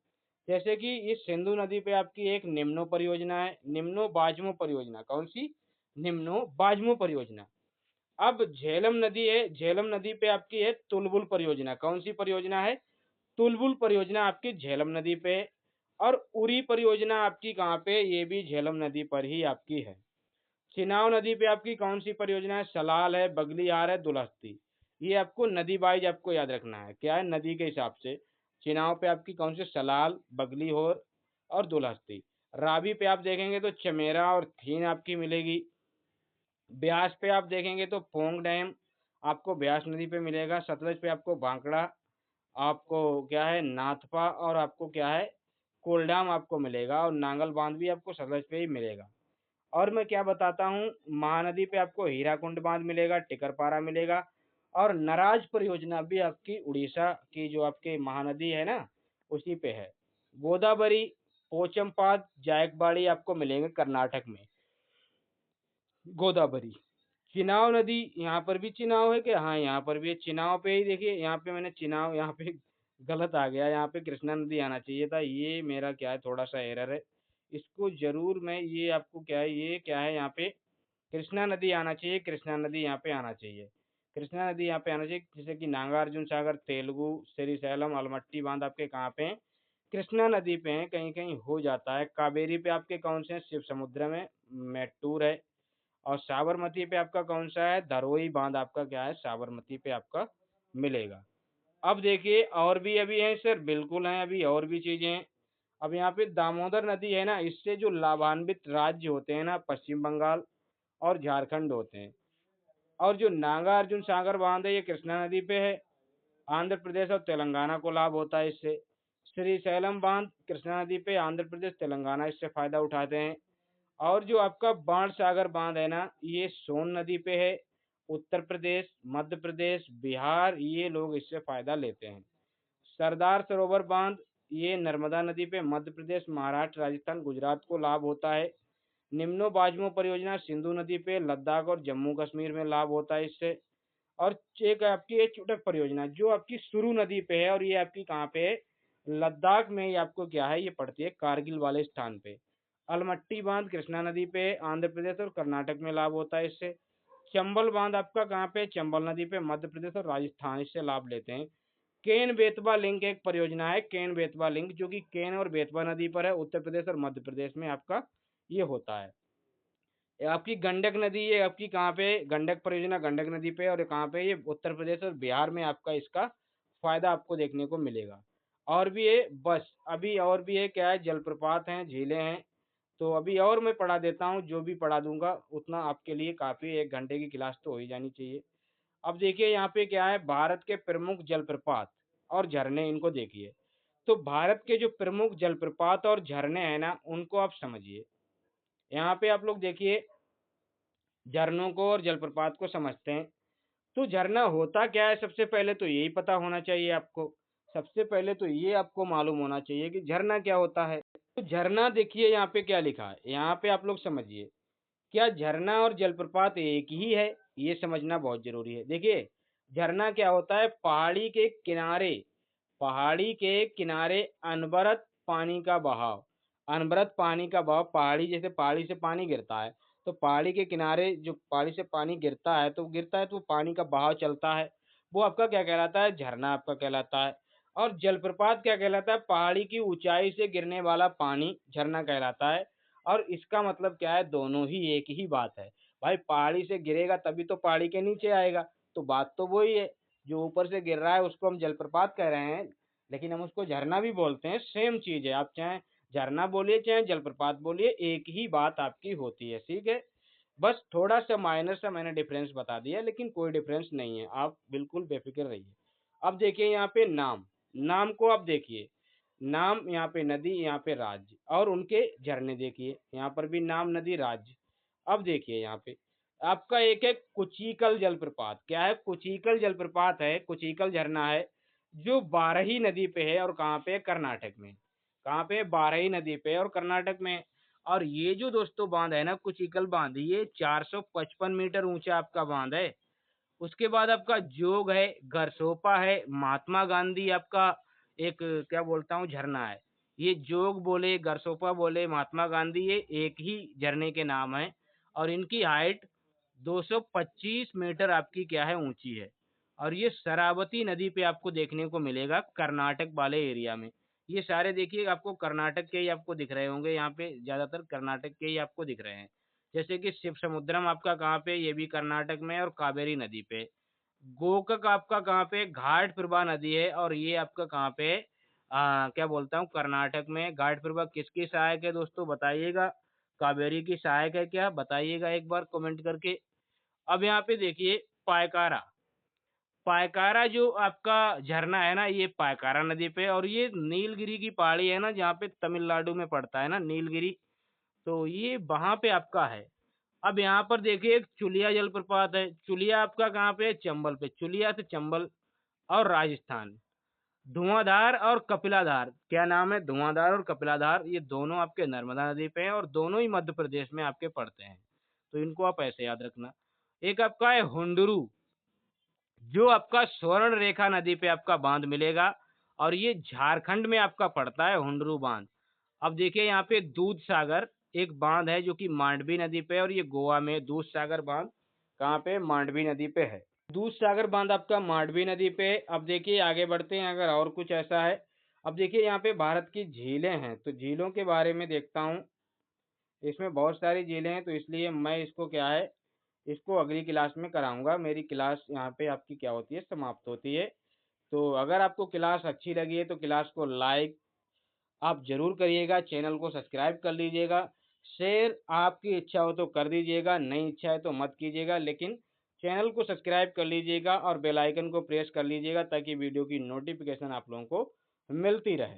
जैसे कि इस सिंधु नदी पे आपकी एक निम्नो परियोजना है, निम्नो बाजमो परियोजना। कौन सी? निम्नो बाजमो परियोजना। अब झेलम नदी है, झेलम नदी पे आपकी है तुलबुल परियोजना। कौन सी परियोजना है? तुलबुल परियोजना आपकी झेलम नदी पे है। और उरी परियोजना आपकी कहाँ पे? ये भी झेलम नदी पर ही आपकी है। चिनाव नदी पे आपकी कौन सी परियोजना है? सलाल है, बगलियार है, दुलहस्ती। ये आपको नदी वाइज आपको याद रखना है, क्या है नदी के हिसाब से। चिनाव पे आपकी कौन सी? सलाल, बगलीहोर और दुलहस्ती। रावी पे आप देखेंगे तो चमेरा और थीन आपकी मिलेगी। ब्यास पे आप देखेंगे तो पोंग डैम आपको ब्यास नदी पे मिलेगा। सतलज पे आपको बांकड़ा, आपको क्या है नाथपा और आपको क्या है कोलडाम आपको मिलेगा। और नांगल बांध भी आपको सतलज पे ही मिलेगा। और मैं क्या बताता हूँ, महानदी पे आपको हीराकुंड बांध मिलेगा, टिकरपारा मिलेगा। और नराज परियोजना भी आपकी उड़ीसा की जो आपकी महानदी है ना उसी पे है। गोदावरी, पोचमपाद, जायकबाड़ी आपको मिलेंगे कर्नाटक में। गोदावरी, चिनाव नदी, यहाँ पर भी चिनाव है क्या? हाँ, यहाँ पर भी है। चिनाव पे ही देखिए, यहाँ पे मैंने चिनाव यहाँ पे गलत आ गया, यहाँ पे कृष्णा नदी आना चाहिए था। ये मेरा क्या है थोड़ा सा एरर है। इसको जरूर मैं ये आपको क्या है ये क्या है यहाँ पे कृष्णा नदी आना चाहिए, कृष्णा नदी यहाँ पे आना चाहिए। कृष्णा नदी यहाँ पे आना चाहिए। जैसे कि नागार्जुन सागर, तेलुगु, श्रीशैलम, अलमट्टी बांध आपके कहाँ पे हैं? कृष्णा नदी पे हैं। कहीं कहीं हो जाता है। कावेरी पे आपके कौन से हैं? शिव समुद्र में मैट्टूर है। और साबरमती पे आपका कौन सा है? धरोई बांध आपका क्या है साबरमती पे आपका मिलेगा। अब देखिए और भी अभी हैं सर, बिल्कुल हैं, अभी और भी चीजें हैं। अब यहाँ पे दामोदर नदी है ना, इससे जो लाभान्वित राज्य होते हैं ना पश्चिम बंगाल और झारखंड होते हैं। और जो नागार्जुन सागर बांध है ये कृष्णा नदी पे है। आंध्र प्रदेश और तेलंगाना को लाभ होता है इससे। श्रीशैलम बांध कृष्णा नदी पे, आंध्र प्रदेश तेलंगाना इससे फायदा उठाते हैं। और जो आपका बाण सागर बांध है ना ये सोन नदी पे है। उत्तर प्रदेश, मध्य प्रदेश, बिहार ये लोग इससे फायदा लेते हैं। सरदार सरोवर बांध ये नर्मदा नदी पे मध्य प्रदेश, महाराष्ट्र, राजस्थान, गुजरात को लाभ होता है। निम्नो बाजमो परियोजना सिंधु नदी पे लद्दाख और जम्मू कश्मीर में लाभ होता है इससे। और एक आपकी एक चुटक परियोजना जो आपकी सुरु नदी पे है और ये आपकी कहाँ पे है? लद्दाख में ही आपको क्या है ये पड़ती है कारगिल वाले स्थान पे। अलमट्टी बांध कृष्णा नदी पे आंध्र प्रदेश और कर्नाटक में लाभ होता है इससे। चंबल बांध आपका कहाँ पे? चंबल नदी पे मध्य प्रदेश और राजस्थान इससे लाभ लेते हैं। केन बेतवा लिंक एक परियोजना है, केन बेतवा लिंक जो कि केन और बेतवा नदी पर है, उत्तर प्रदेश और मध्य प्रदेश में आपका ये होता है। ये आपकी गंडक नदी ये आपकी कहाँ पे? गंडक परियोजना गंडक नदी पे और ये कहाँ पे? ये उत्तर प्रदेश और बिहार में आपका इसका फायदा आपको देखने को मिलेगा। और भी है बस, अभी और भी है क्या है जलप्रपात हैं, झीलें हैं। तो अभी और मैं पढ़ा देता हूँ, जो भी पढ़ा दूंगा उतना आपके लिए काफी, 1 घंटे की क्लास तो हो ही जानी चाहिए। अब देखिए यहाँ पे क्या है भारत के प्रमुख जलप्रपात और झरने, इनको देखिए। तो भारत के जो प्रमुख जलप्रपात और झरने हैं ना उनको आप समझिए। यहाँ पे आप लोग देखिए झरनों को और जलप्रपात को समझते हैं। तो झरना होता क्या है सबसे पहले तो यही पता होना चाहिए आपको। सबसे पहले तो ये आपको मालूम होना चाहिए कि झरना क्या होता है। तो झरना देखिए यहाँ पे क्या लिखा है, यहाँ पे आप लोग समझिए। क्या झरना और जलप्रपात एक ही है? ये समझना बहुत जरूरी है। देखिए झरना क्या होता है? पहाड़ी के किनारे अनवरत पानी का बहाव। अनवरत पानी का बहाव, पहाड़ी जैसे पहाड़ी से पानी गिरता है तो पहाड़ी के किनारे जो पहाड़ी से पानी गिरता है तो पानी का बहाव चलता है। वो आपका क्या कहलाता है? झरना आपका कहलाता है। और जलप्रपात क्या कहलाता है? पहाड़ी की ऊंचाई से गिरने वाला पानी झरना कहलाता है। और इसका मतलब क्या है? दोनों ही एक ही बात है। भाई पहाड़ी से गिरेगा तभी तो पहाड़ी के नीचे आएगा, तो बात तो वही है। जो ऊपर से गिर रहा है उसको हम जलप्रपात कह रहे हैं, लेकिन हम उसको झरना भी बोलते हैं। सेम चीज है, आप चाहे झरना बोलिए चाहे जलप्रपात बोलिए, एक ही बात आपकी होती है, ठीक है। बस थोड़ा सा माइनर सा मैंने डिफरेंस बता दिया, लेकिन कोई डिफरेंस नहीं है, आप बिल्कुल बेफिक्र रहिए। अब देखिए यहाँ पे नाम, नाम को आप देखिए, नाम यहाँ पे नदी, यहाँ पे राज्य और उनके झरने देखिए, यहाँ पर भी नाम नदी राज्य। अब देखिए यहाँ पे आपका एक है कुचिकल जलप्रपात। क्या है? कुचिकल जलप्रपात है, कुचिकल झरना है, जो बारही नदी पे है। और कहाँ पे है? कर्नाटक में। कहाँ पे है? बारही नदी पे और कर्नाटक में। और ये जो दोस्तों बांध है ना, कुचिकल बांध, ये 455 मीटर ऊंचा आपका बांध है। उसके बाद आपका जोग है, गरसोपा है, महात्मा गांधी आपका एक क्या बोलता हूँ झरना है। ये जोग बोले, गरसोपा बोले, महात्मा गांधी, ये एक ही झरने के नाम है। और इनकी हाइट 225 मीटर आपकी क्या है? ऊंची है। और ये शरावती नदी पे आपको देखने को मिलेगा कर्नाटक वाले एरिया में। ये सारे देखिए आपको कर्नाटक के ही आपको दिख रहे होंगे, यहाँ पे ज्यादातर कर्नाटक के ही आपको दिख रहे हैं। जैसे कि शिव समुद्रम आपका कहाँ पे? ये भी कर्नाटक में है और कावेरी नदी पे। गोकक आपका कहाँ पे? घाट प्रभा नदी है और ये आपका कहाँ पे है? क्या बोलता हूँ, कर्नाटक में। घाट प्रभा किसकी सहायक है दोस्तों, बताइएगा। कावेरी की सहायक है क्या? बताइएगा एक बार कमेंट करके। अब यहाँ पे देखिए पायकारा, पायकारा जो आपका झरना है ना, ये पायकारा नदी पे। और ये नीलगिरी की पहाड़ी है ना, जहाँ पे तमिलनाडु में पड़ता है ना नीलगिरी, तो ये वहां पे आपका है। अब यहाँ पर देखिए एक चुलिया जलप्रपात है। चुलिया आपका कहाँ पे है? चंबल पे। चुलिया से चंबल और राजस्थान। धुआंधार और कपिलाधार, क्या नाम है? धुआंधार और कपिलाधार, ये दोनों आपके नर्मदा नदी पे हैं और दोनों ही मध्य प्रदेश में आपके पड़ते हैं। तो इनको आप ऐसे याद रखना। एक आपका है हुंडरू, जो आपका स्वर्ण रेखा नदी पे आपका बांध मिलेगा और ये झारखंड में आपका पड़ता है हुंडरू बांध। अब देखिए यहाँ पे दूध सागर एक बांध है, जो कि मांडवी नदी पे है। और ये गोवा में दूध सागर बांध कहाँ पे? मांडवी नदी पे है। दूध सागर बांध आपका मांडवी नदी पे है। अब देखिए आगे बढ़ते हैं, अगर और कुछ ऐसा है। अब देखिए यहाँ पे भारत की झीलें हैं, तो झीलों के बारे में देखता हूँ। इसमें बहुत सारी झीलें हैं, तो इसलिए मैं इसको क्या है, इसको अगली क्लास में कराऊंगा। मेरी क्लास यहाँ पे आपकी क्या होती है? समाप्त होती है। तो अगर आपको क्लास अच्छी लगी है तो क्लास को लाइक आप जरूर करिएगा, चैनल को सब्सक्राइब कर लीजिएगा। शेयर आपकी इच्छा हो तो कर दीजिएगा, नहीं इच्छा है तो मत कीजिएगा, लेकिन चैनल को सब्सक्राइब कर लीजिएगा और बेल आइकन को प्रेस कर लीजिएगा, ताकि वीडियो की नोटिफिकेशन आप लोगों को मिलती रहे।